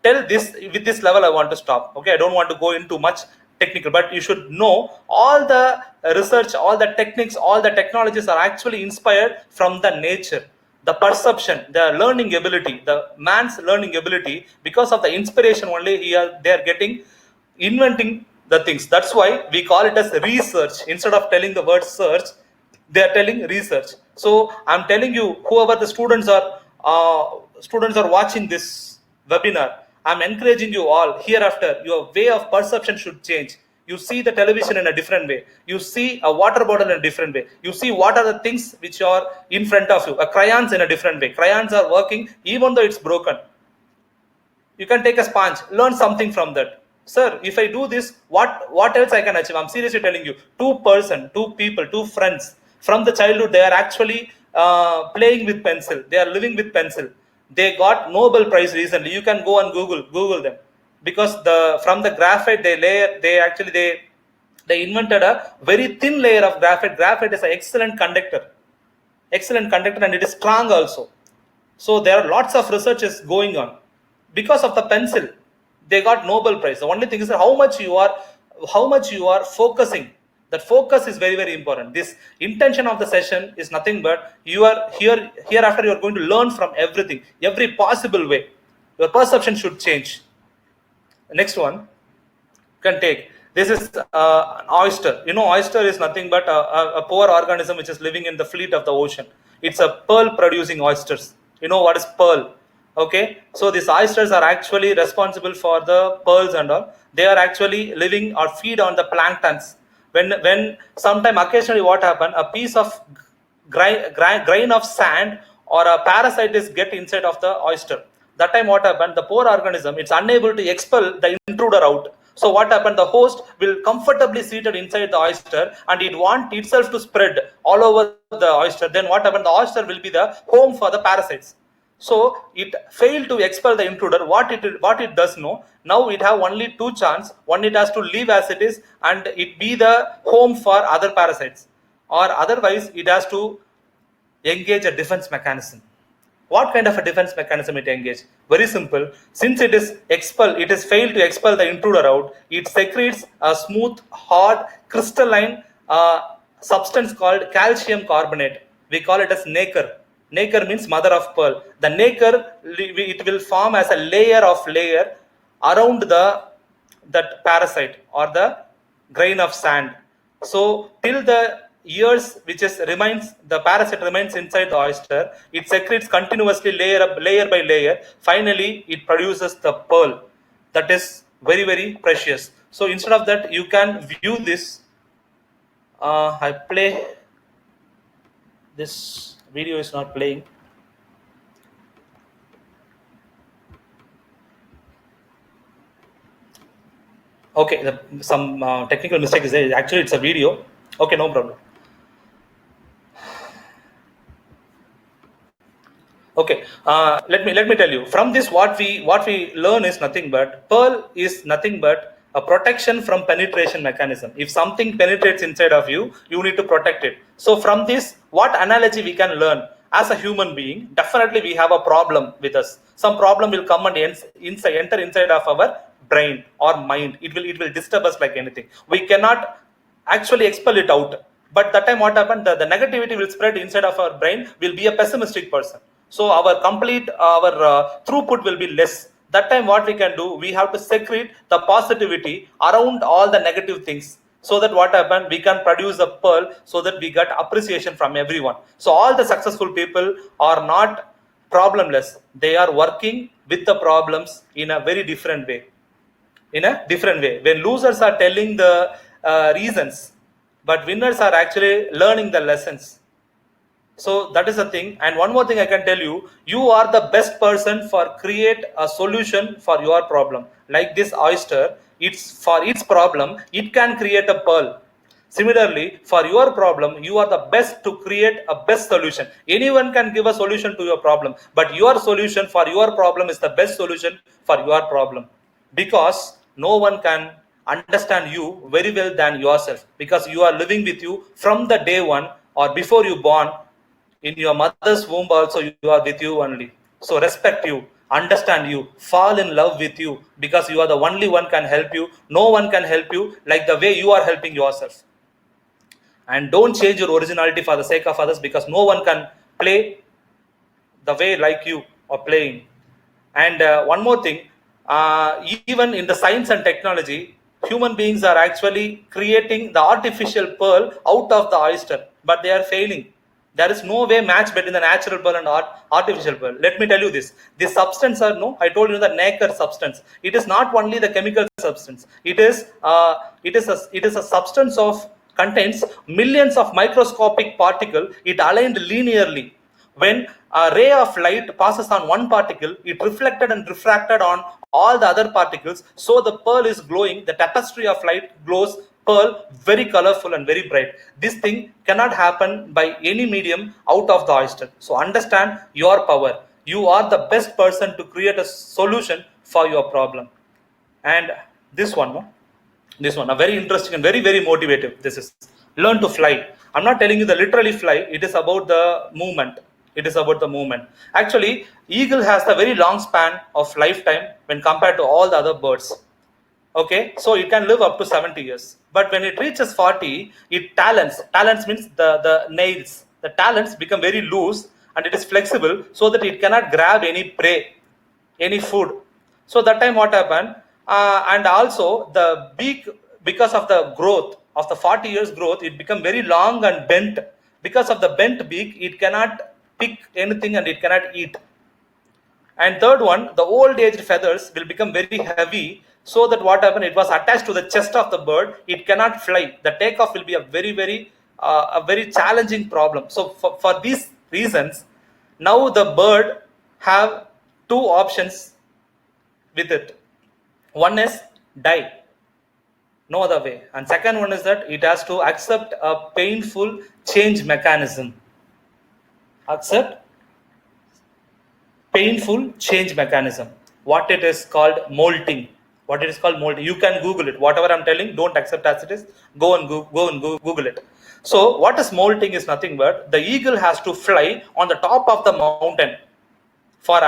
S2: tell this, with this level I want to stop. Okay, I don't want to go into much technical, but you should know all the research, all the techniques, all the technologies are actually inspired from the nature. The perception, the learning ability, the man's learning ability, because of the inspiration only they are getting, inventing the things. That's why we call it as research. Instead of telling the word search, they are telling research. So I'm telling you, whoever the students are watching this webinar, I'm encouraging you all, hereafter your way of perception should change. You see the television in a different way. You see a water bottle in a different way. You see what are the things which are in front of you. A crayons in a different way. Crayons are working even though it's broken. You can take a sponge, learn something from that. Sir, if I do this, what else I can achieve? I'm seriously telling you, two people, two friends from the childhood, they are actually playing with pencil. They are living with pencil. They got Nobel Prize recently. You can go and Google them, because from the graphite they invented a very thin layer of graphite. Graphite is an excellent conductor, and it is strong also. So there are lots of researches going on. Because of the pencil, they got Nobel Prize. The only thing is that how much you are focusing. That focus is very, very important. This intention of the session is nothing but you are hereafter you are going to learn from everything, every possible way. Your perception should change. Next one can take. This is an oyster. Oyster is nothing but a poor organism which is living in the fleet of the ocean. It's a pearl producing oysters. You know what is pearl? Okay, so these oysters are actually responsible for the pearls and all. They are actually living or feed on the planktons. When sometime occasionally what happen, a piece of grain of sand or a parasite is get inside of the oyster. that time what happened, the poor organism, it's unable to expel the intruder out. So what happened, the host will comfortably seated inside the oyster and it want itself to spread all over the oyster. Then what happened, the oyster will be the home for the parasites. So it failed to expel the intruder. What it does know, now it have only two chance. One, it has to leave as it is and it be the home for other parasites, or otherwise it has to engage a defense mechanism. What kind of a defense mechanism it engage? Very simple. Since it is failed to expel the intruder out, it secretes a smooth, hard, crystalline substance called calcium carbonate. We call it as nacre. Nacre means mother of pearl. The nacre, it will form as a layer around that parasite or the grain of sand. So till the years the parasite remains inside the oyster, it secretes continuously layer by layer. Finally, it produces the pearl that is very, very precious. So instead of that, you can view this. I play. This video is not playing. Okay, some technical mistake is there. Actually, it's a video. Okay, no problem. Okay, let me tell you. From this, what we learn is nothing but pearl is nothing but a protection from penetration mechanism. If something penetrates inside of you, you need to protect it. So from this, what analogy we can learn? As a human being, definitely we have a problem with us. Some problem will come and enter inside of our brain or mind. It will disturb us like anything. We cannot actually expel it out. But that time what happened, the negativity will spread inside of our brain, will be a pessimistic person. So our throughput will be less. That time what we can do, we have to secrete the positivity around all the negative things. So that what happened, we can produce a pearl so that we get appreciation from everyone. So all the successful people are not problemless. They are working with the problems in a very different way. When losers are telling the reasons, but winners are actually learning the lessons. So that is the thing. And one more thing I can tell you, you are the best person for create a solution for your problem. Like this oyster, it's for its problem, it can create a pearl. Similarly, for your problem, you are the best to create a best solution. Anyone can give a solution to your problem, but your solution for your problem is the best solution for your problem. Because no one can understand you very well than yourself, because you are living with you from the day one or before you born. In your mother's womb also you are with you only. So respect you, understand you, fall in love with you, because you are the only one can help you. No one can help you like the way you are helping yourself. And don't change your originality for the sake of others, because no one can play the way like you are playing. And one more thing, even in the science and technology, human beings are actually creating the artificial pearl out of the oyster, but they are failing. There is no way match between the natural pearl and artificial pearl. Let me tell you this. This substance I told you the nacre substance. It is not only the chemical substance. It is a substance contains millions of microscopic particles. It aligned linearly. When a ray of light passes on one particle, it reflected and refracted on all the other particles. So the pearl is glowing. The tapestry of light glows pearl, very colorful and very bright. This thing cannot happen by any medium out of the oyster. So understand your power. You are the best person to create a solution for your problem. And this one, a very interesting and very, very motivative. This is learn to fly. I'm not telling you the literally fly. It is about the movement. Actually, eagle has a very long span of lifetime when compared to all the other birds. Okay, so it can live up to 70 years. But when it reaches 40, talons means the nails. The talons become very loose and it is flexible so that it cannot grab any prey, any food. So that time what happened? And also the beak, because of the growth of the 40 years growth, it become very long and bent. Because of the bent beak, it cannot pick anything and it cannot eat. And third one, the old aged feathers will become very heavy, so that what happened, it was attached to the chest of the bird, it cannot fly. The takeoff will be a very challenging problem. So for these reasons, now the bird have two options with it. One is die, no other way, and second one is that it has to accept a painful change mechanism. Accept painful change mechanism. What it is called molting. What it is called molting. You can Google it. Whatever I'm telling, don't accept as it is. Go and Google it. So what is molting is nothing but the eagle has to fly on the top of the mountain for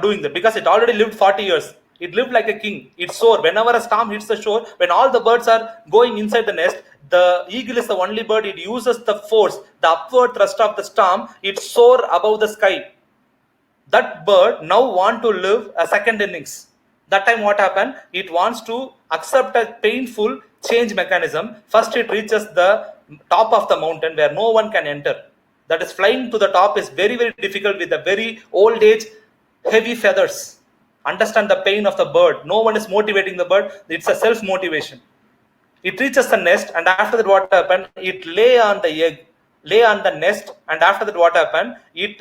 S2: doing that, because it already lived 40 years. It lived like a king. It soared. Whenever a storm hits the shore, when all the birds are going inside the nest, the eagle is the only bird. It uses the force, the upward thrust of the storm. It soars above the sky. That bird now want to live a second innings. That time what happened? It wants to accept a painful change mechanism. First it reaches the top of the mountain where no one can enter. That is, flying to the top is very, very difficult with a very old age, heavy feathers. Understand the pain of the bird. No one is motivating the bird. It's a self-motivation. It reaches the nest, and after that what happened? It lay on the egg, lay on the nest, and after that what happened? It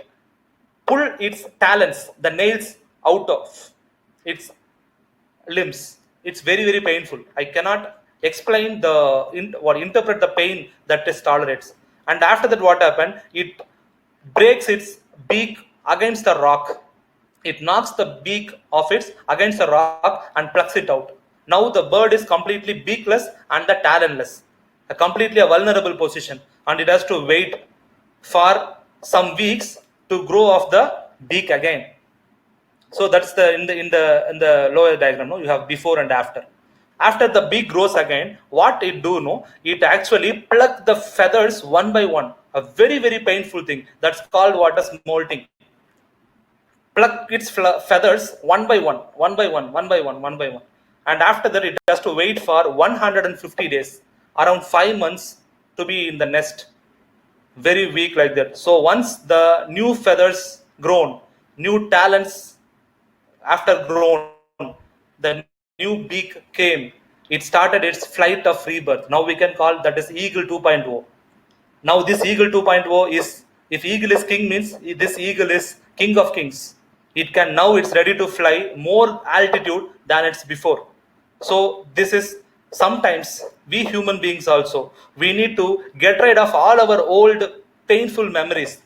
S2: pull its talons, the nails, out of its limbs. It's very, very painful. I cannot explain interpret the pain that it tolerates. And after that what happened? It breaks its beak against the rock. It knocks the beak of it against the rock and plucks it out. Now the bird is completely beakless and the talonless, a completely vulnerable position, and it has to wait for some weeks to grow off the beak again. So that's the in the lower diagram. No, you have before and after. After the beak grows again, what it do? No, it actually pluck the feathers one by one. A very, very painful thing. That's called what is molting. Pluck its feathers one by one, one by one, one by one, one by one, and after that it has to wait for 150 days, around 5 months, to be in the nest. Very weak like that. So once the new feathers grown, new talons after grown, the new beak came, it started its flight of rebirth. Now we can call that as eagle 2.0. Now this eagle 2.0 is, if eagle is king, means this eagle is king of kings. It can now, it's ready to fly more altitude than it's before. So this is, sometimes we human beings also, we need to get rid of all our old painful memories.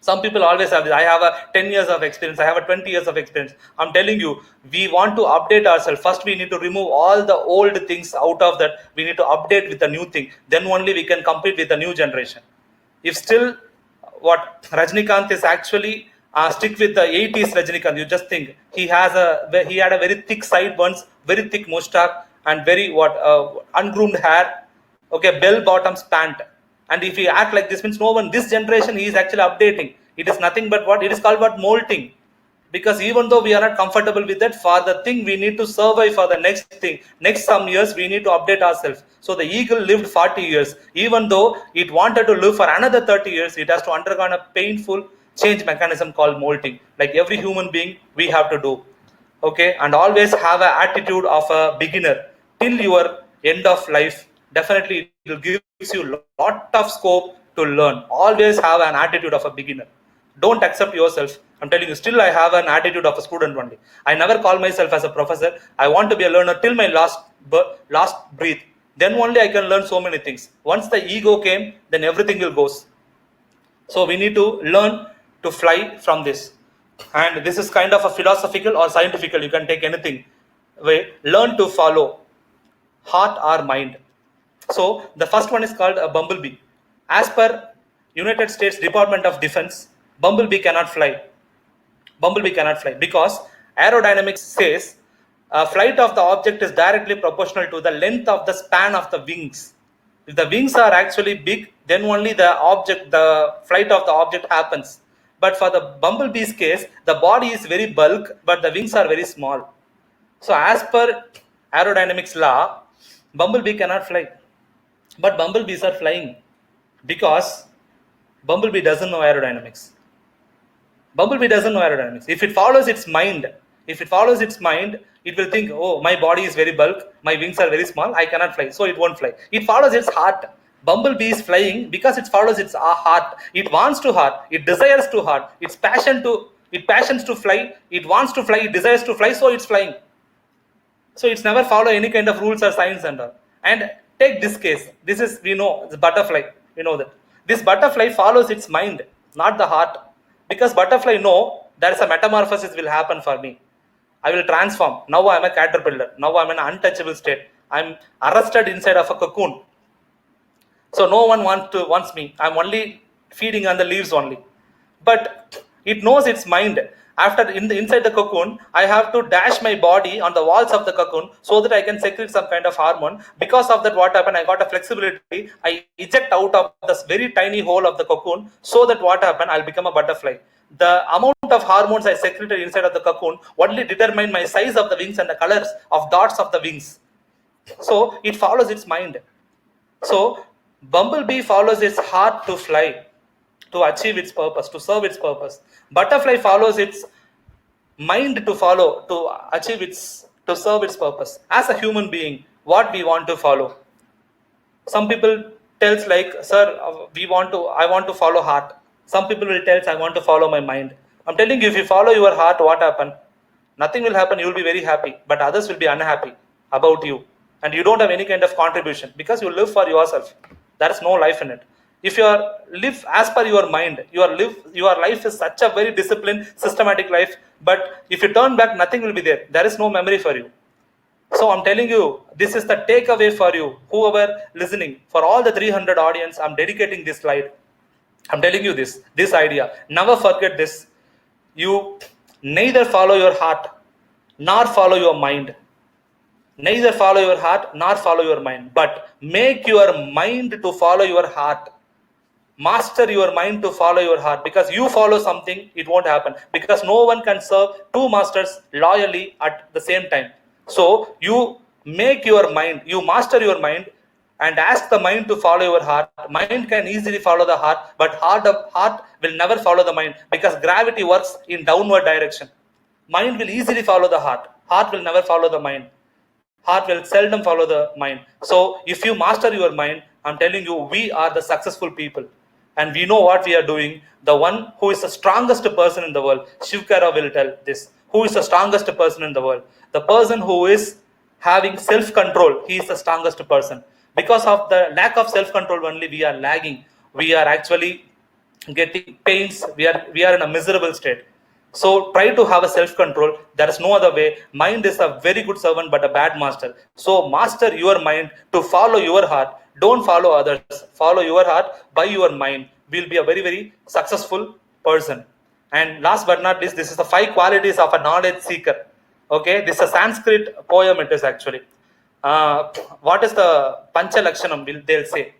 S2: Some people always have this. I have a 10 years of experience. I have a 20 years of experience. I'm telling you, we want to update ourselves. First, we need to remove all the old things out of that. We need to update with a new thing. Then only we can compete with the new generation. If still what Rajnikant is actually stick with the 80s Rajnikant, you just think he had a very thick sideburns, very thick mustache, and very ungroomed hair. Okay, bell bottoms pant. And if he act like this, means no one, this generation, he is actually updating. It is nothing but what it is called, what molting. Because even though we are not comfortable with that, for the thing we need to survive for the next thing, next some years we need to update ourselves. So the eagle lived 40 years. Even though it wanted to live for another 30 years, it has to undergo a painful change mechanism called molting. Like every human being, we have to do. Okay, and always have an attitude of a beginner till your end of life. Definitely it will gives you lot of scope to learn. Always have an attitude of a beginner. Don't accept yourself. I'm telling you, still I have an attitude of a student only. I never call myself as a professor. I want to be a learner till my last breath. Then only I can learn so many things. Once the ego came, then everything will goes. So we need to learn to fly from this. And this is kind of a philosophical or scientifical, you can take anything way. Learn to follow heart or mind. So the first one is called a bumblebee. As per United States Department of Defense, bumblebee cannot fly. Bumblebee cannot fly because aerodynamics says flight of the object is directly proportional to the length of the span of the wings. If the wings are actually big, then only the flight of the object happens. But for the bumblebee's case, the body is very bulk, but the wings are very small. So as per aerodynamics law, bumblebee cannot fly. But bumblebees are flying because bumblebee doesn't know aerodynamics. Bumblebee doesn't know aerodynamics. If it follows its mind, it will think, oh, my body is very bulk, my wings are very small, I cannot fly, so it won't fly. It follows its heart. Bumblebee is flying because it follows its heart. It wants to heart, it desires to heart, its passion to It passions to fly, it wants to fly, it desires to fly, so it's flying. So it's never follow any kind of rules or science and all. And take this case. This is, we know, the butterfly. We know that this butterfly follows its mind, not the heart. Because butterfly know there is a metamorphosis will happen for me. I will transform. Now I am a caterpillar. Now I am in an untouchable state. I am arrested inside of a cocoon. So no one wants me. I'm only feeding on the leaves only. But it knows its mind. After inside the cocoon, I have to dash my body on the walls of the cocoon so that I can secrete some kind of hormone. Because of that, what happened? I got a flexibility. I eject out of this very tiny hole of the cocoon so that what happened? I'll become a butterfly. The amount of hormones I secreted inside of the cocoon only determine my size of the wings and the colors of dots of the wings. So it follows its mind. So bumblebee follows its heart to fly, to achieve its purpose, to serve its purpose. Butterfly follows its mind to follow, to achieve its, to serve its purpose. As a human being, what we want to follow? Some people tells like, sir, I want to follow heart. Some people will tell, I want to follow my mind. I'm telling you, if you follow your heart, what happen? Nothing will happen. You will be very happy, but others will be unhappy about you, and you don't have any kind of contribution because you live for yourself. There is no life in it. If you are live as per your mind, your life is such a very disciplined, systematic life. But if you turn back, nothing will be there. There is no memory for you. So I'm telling you, this is the takeaway for you, whoever listening, for all the 300 audience. I'm dedicating this slide. I'm telling you this idea. Never forget this. You neither follow your heart nor follow your mind. Neither follow your heart nor follow your mind, but make your mind to follow your heart. Master your mind to follow your heart, because you follow something, it won't happen, because no one can serve two masters loyally at the same time. So you make your mind, you master your mind and ask the mind to follow your heart. Mind can easily follow the heart, but heart will never follow the mind, because gravity works in downward direction. Mind will easily follow the heart will never follow the mind. Heart will seldom follow the mind. So if you master your mind, I'm telling you, we are the successful people, and we know what we are doing. The one who is the strongest person in the world, Shivkara will tell this. Who is the strongest person in the world? The person who is having self-control, he is the strongest person. Because of the lack of self-control only, we are lagging. We are actually getting pains. We are in a miserable state. So try to have a self-control. There is no other way. Mind is a very good servant but a bad master. So master your mind to follow your heart. Don't follow others. Follow your heart by your mind. We'll be a very, very successful person. And last but not least, this is the 5 qualities of a knowledge seeker. Okay, this is a Sanskrit poem. It is actually. What is the Pancha Lakshanam? They'll say.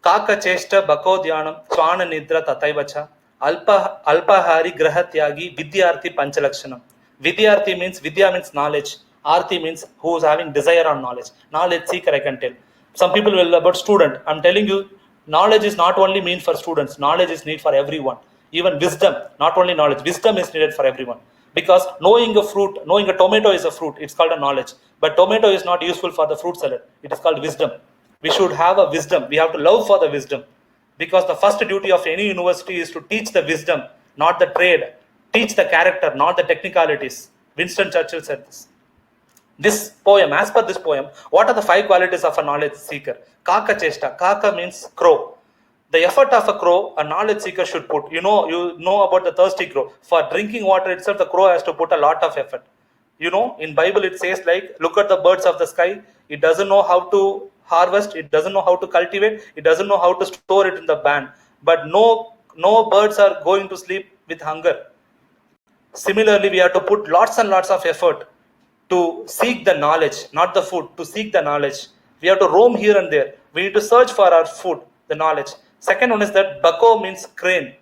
S2: Kaka cheshta bako dhyanam chwana nidra tataivacha alpahari grahatyagi vidyarthi panchalakshanam. Vidyarthi means, vidya means knowledge. Arthi means who is having desire on knowledge. Knowledge seeker, I can tell. Some people will about student. I'm telling you, knowledge is not only meant for students. Knowledge is needed for everyone. Even wisdom, not only knowledge. Wisdom is needed for everyone. Because knowing a fruit, knowing a tomato is a fruit, it's called a knowledge. But tomato is not useful for the fruit salad. It is called wisdom. We should have a wisdom. We have to love for the wisdom. Because the first duty of any university is to teach the wisdom, not the trade. Teach the character, not the technicalities. Winston Churchill said this. This poem, as per this poem, what are the 5 qualities of a knowledge seeker? Kaka cheshta. Kaka means crow. The effort of a crow, a knowledge seeker should put. You know about the thirsty crow. For drinking water itself, the crow has to put a lot of effort. In Bible it says like, look at the birds of the sky. It doesn't know how to harvest. It doesn't know how to cultivate. It doesn't know how to store it in the barn. But no birds are going to sleep with hunger. Similarly, we have to put lots and lots of effort to seek the knowledge, not the food, to seek the knowledge. We have to roam here and there. We need to search for our food, the knowledge. Second one is that bako means crane.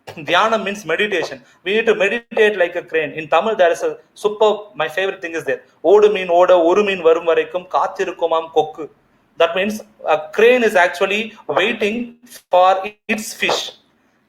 S2: Dhyana means meditation. We need to meditate like a crane. In Tamil, there is a superb, my favorite thing is there. Odu mean oda, oru mean varum varaikum, kaathirukumam kokku. That means a crane is actually waiting for its fish.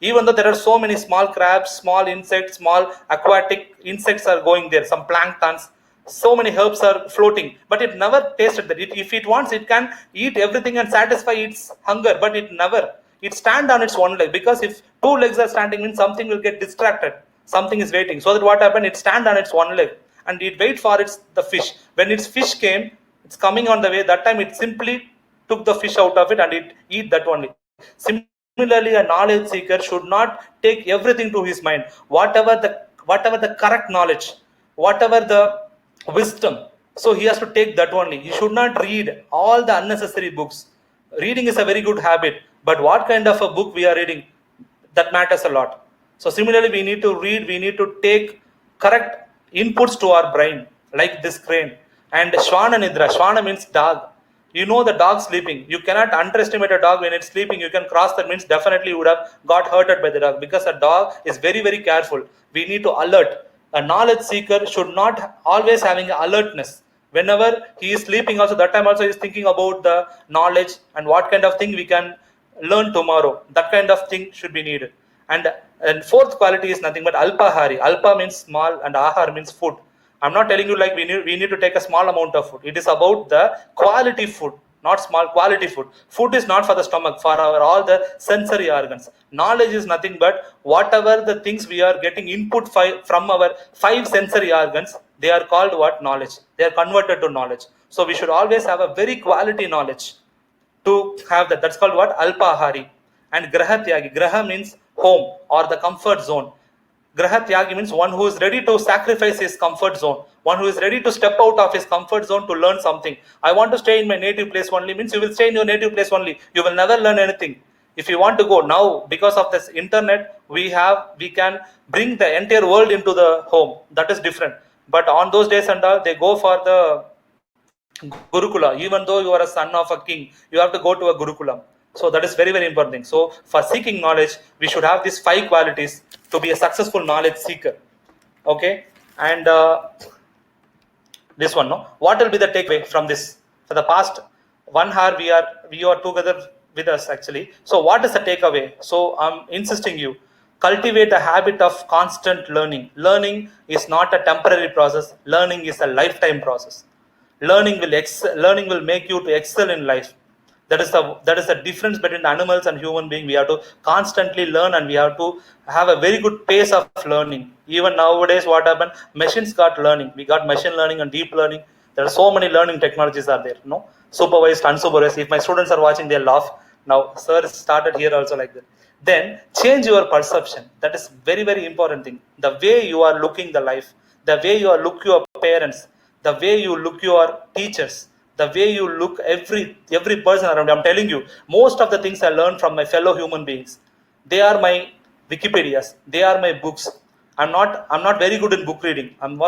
S2: Even though there are so many small crabs, small insects, small aquatic insects are going there, some planktons, so many herbs are floating, but it never tasted that. If it wants, it can eat everything and satisfy its hunger, but it never. It stand on its one leg, because if 2 legs are standing, means something will get distracted. something is waiting. So that what happened, it stand on its one leg and it wait for the fish. When its fish came, it's coming on the way, that time it simply took the fish out of it and it eat that only. Similarly, a knowledge seeker should not take everything to his mind. Whatever the correct knowledge, whatever the wisdom, so he has to take that only. He should not read all the unnecessary books. Reading is a very good habit, but what kind of a book we are reading, that matters a lot. So similarly, we need to read, we need to take correct inputs to our brain, like this crane. And shwana nidra, shwana means dog. You know the dog sleeping, you cannot underestimate a dog. When it's sleeping, you can cross, that means definitely you would have got hurted by the dog, because a dog is very very careful. We need to alert. A knowledge seeker should not always having alertness. Whenever he is sleeping also, that time also he is thinking about the knowledge and what kind of thing we can learn tomorrow. That kind of thing should be needed. And fourth quality is nothing but alpahari. Alpa means small and ahar means food. I'm not telling you like we need to take a small amount of food. It is about the quality food, not small, quality food. Food is not for the stomach, for our all the sensory organs. Knowledge is nothing but whatever the things we are getting input from our five sensory organs, they are called what? Knowledge. They are converted to knowledge. So we should always have a very quality knowledge to have that. That's called what? Alpahari. And graha tyagi. Graha means home or the comfort zone. Graha tyagi means one who is ready to sacrifice his comfort zone, one who is ready to step out of his comfort zone to learn something. I want to stay in my native place only, means you will stay in your native place only. You will never learn anything. If you want to go now, because of this internet, we can bring the entire world into the home. That is different. But on those days and all, they go for the Gurukula. Even though you are a son of a king, you have to go to a Gurukula. So that is very very important thing. So for seeking knowledge, we should have these five qualities to be a successful knowledge seeker. Okay. And this one, no, what will be the takeaway from this? For the past 1 hour we are together with us actually. So what is the takeaway? So I'm insisting you, cultivate the habit of constant learning. Learning is not a temporary process. Learning is a lifetime process. Learning will make you to excel in life. That is the difference between animals and human being. We have to constantly learn, and we have to have a very good pace of learning. Even nowadays, what happened? Machines got learning. We got machine learning and deep learning. There are so many learning technologies are there. No, supervised, unsupervised. If my students are watching, they laugh. Now, sir started here also like that. Then change your perception. That is very very important thing. The way you are looking the life, the way you are look your parents, the way you look your teachers, the way you look every person around you. I'm telling you, most of the things I learned from my fellow human beings, they are my Wikipedias, they are my books. I'm not very good in book reading. I'm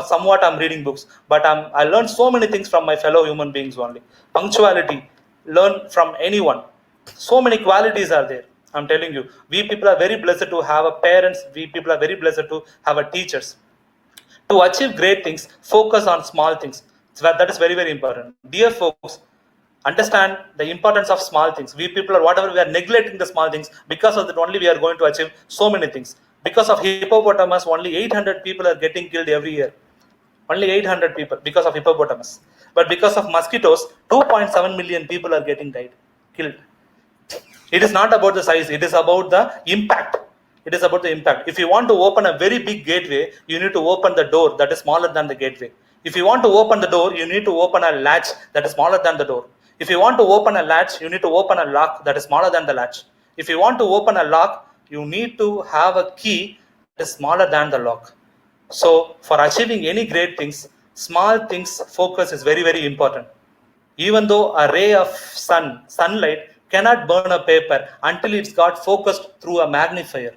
S2: reading books, but I learned so many things from my fellow human beings only. Punctuality, learn from anyone. So many qualities are there. I'm telling you, we people are very blessed to have a parents. We people are very blessed to have a teachers. To achieve great things, focus on small things. So that is very very important. Dear folks, understand the importance of small things. We people are whatever we are neglecting the small things, because of that only we are going to achieve so many things. Because of hippopotamus, only 800 people are getting killed every year. Only 800 people because of hippopotamus. But because of mosquitoes, 2.7 million people are getting killed. It is not about the size, it is about the impact. It is about the impact. If you want to open a very big gateway, you need to open the door that is smaller than the gateway. If you want to open the door, you need to open a latch that is smaller than the door. If you want to open a latch, you need to open a lock that is smaller than the latch. If you want to open a lock, you need to have a key that is smaller than the lock. So for achieving any great things, small things focus is very very important. Even though a ray of sunlight cannot burn a paper until it's got focused through a magnifier.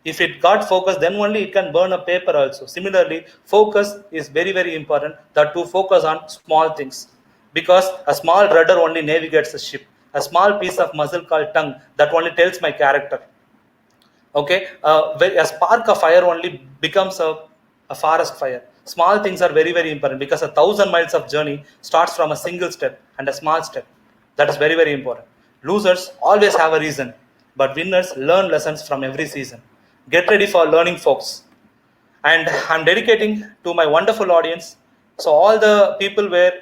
S2: If it got focused, then only it can burn a paper also. Similarly, focus is very very important, that to focus on small things, because a small rudder only navigates the ship. A small piece of muscle called tongue, that only tells my character. Okay, a spark of fire only becomes a forest fire. Small things are very very important, because 1,000 miles of journey starts from a single step and a small step. That is very very important. Losers always have a reason, but winners learn lessons from every season. Get ready for learning, folks. And I'm dedicating to my wonderful audience. So all the people were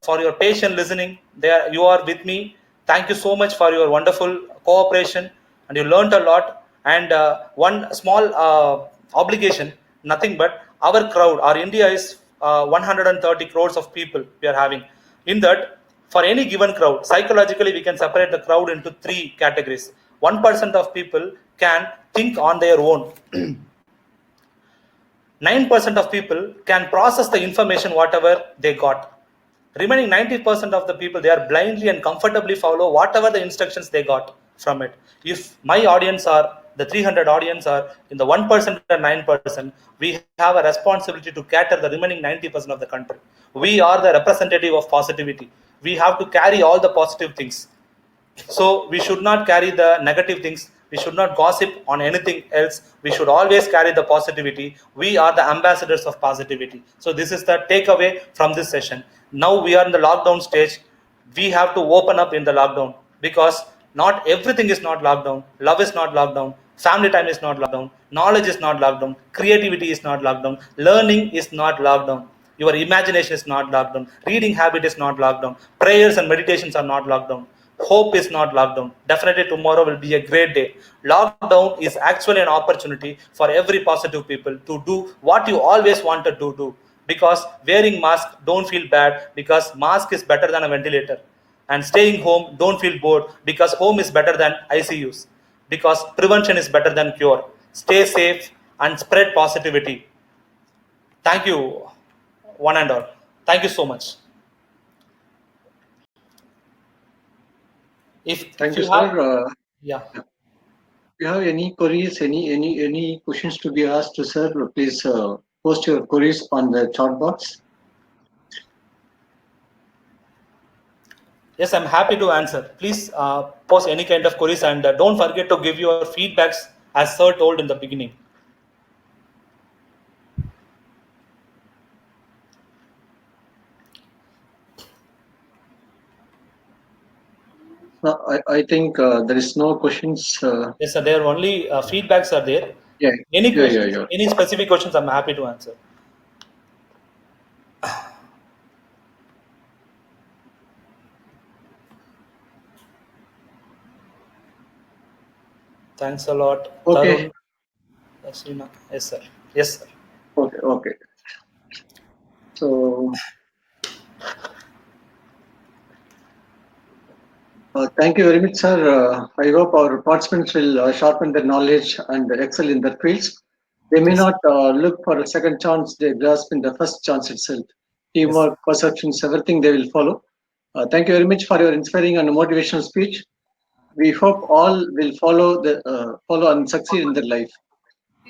S2: for your patient listening, you are with me. Thank you so much for your wonderful cooperation, and you learned a lot. And one small obligation, nothing but our crowd. Our India is 130 crores of people we are having. In that, for any given crowd, psychologically we can separate the crowd into three categories. 1% of people can think on their own. 9% of people can process the information whatever they got. Remaining 90% of the people, they are blindly and comfortably follow whatever the instructions they got from it. If my audience are the 300 audience are in the 1% and 9%, we have a responsibility to cater the remaining 90% of the country. We are the representative of positivity. We have to carry all the positive things. So we should not carry the negative things. We should not gossip on anything else. We should always carry the positivity. We are the ambassadors of positivity. So this is the takeaway from this session. Now we are in the lockdown stage. We have to open up in the lockdown, because not everything is not lockdown. Love is not lockdown. Family time is not lockdown. Knowledge is not lockdown. Creativity is not lockdown. Learning is not lockdown. Your imagination is not lockdown. Reading habit is not lockdown. Prayers and meditations are not lockdown. Hope is not lockdown. Definitely tomorrow will be a great day. Lockdown is actually an opportunity for every positive people to do what you always wanted to do. Because wearing mask, don't feel bad, because mask is better than a ventilator. And staying home, don't feel bored, because home is better than ICUs. Because prevention is better than cure. Stay safe and spread positivity. Thank you, one and all. Thank you so much. If
S1: Thank you,
S2: you have,
S1: sir.
S2: yeah.
S1: If you have any queries, any questions to be asked to sir, please post your queries on the chat box.
S2: Yes, I'm happy to answer. Please post any kind of queries, and don't forget to give your feedbacks as Sir told in the beginning.
S1: I think there is no questions.
S2: Yes, sir. There are only feedbacks are there.
S1: Yeah,
S2: Any
S1: yeah, yeah,
S2: questions,
S1: yeah.
S2: any specific questions, I'm happy to answer. Thanks a lot,
S1: Okay,
S2: Tarun. Asrina. Yes, sir. Yes, sir.
S1: okay, okay. So thank you very much, sir. I hope our participants will sharpen their knowledge and excel in their fields. They may
S2: Yes,
S1: not look for a second chance, they grasp in the first chance itself.
S2: yes,
S1: Teamwork, perceptions, everything they will follow. Thank you very much for your inspiring and motivational speech. We hope all will follow and succeed in their life.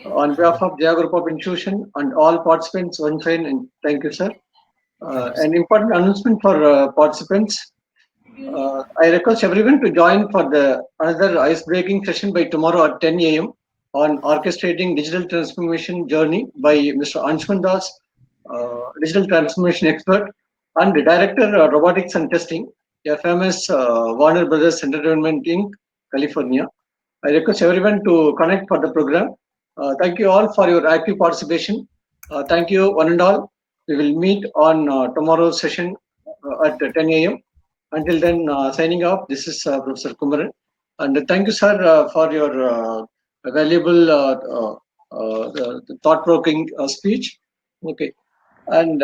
S1: On behalf of Jaya Group of Institution and all participants, once again, and thank you, sir.
S2: thank you, sir.
S1: An important announcement for participants. I request everyone to join for the another ice-breaking session by tomorrow at 10 a.m. on orchestrating digital transformation journey by Mr. Anshuman Das, digital transformation expert and the director robotics and testing, a famous Warner Brothers Entertainment Inc., California. I request everyone to connect for the program. Thank you all for your active participation. Thank you, one and all. We will meet on tomorrow's session at 10 a.m. Until then, signing off, this is Professor Kumaran. And thank you, sir, for your valuable, thought provoking speech. Okay. And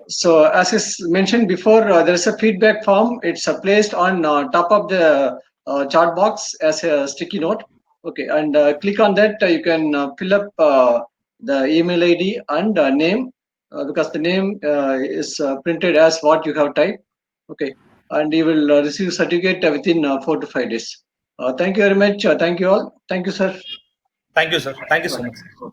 S1: so, as is mentioned before, there is a feedback form. It's placed on top of the chart box as a sticky note. Okay, and click on that. You can fill up the email ID and name, because the name is printed as what you have typed. Okay, and you will receive certificate within 4 to 5 days. Thank you very much. Thank you all. Thank you, sir.
S2: Thank you, sir. Thank you so much.
S1: Bye.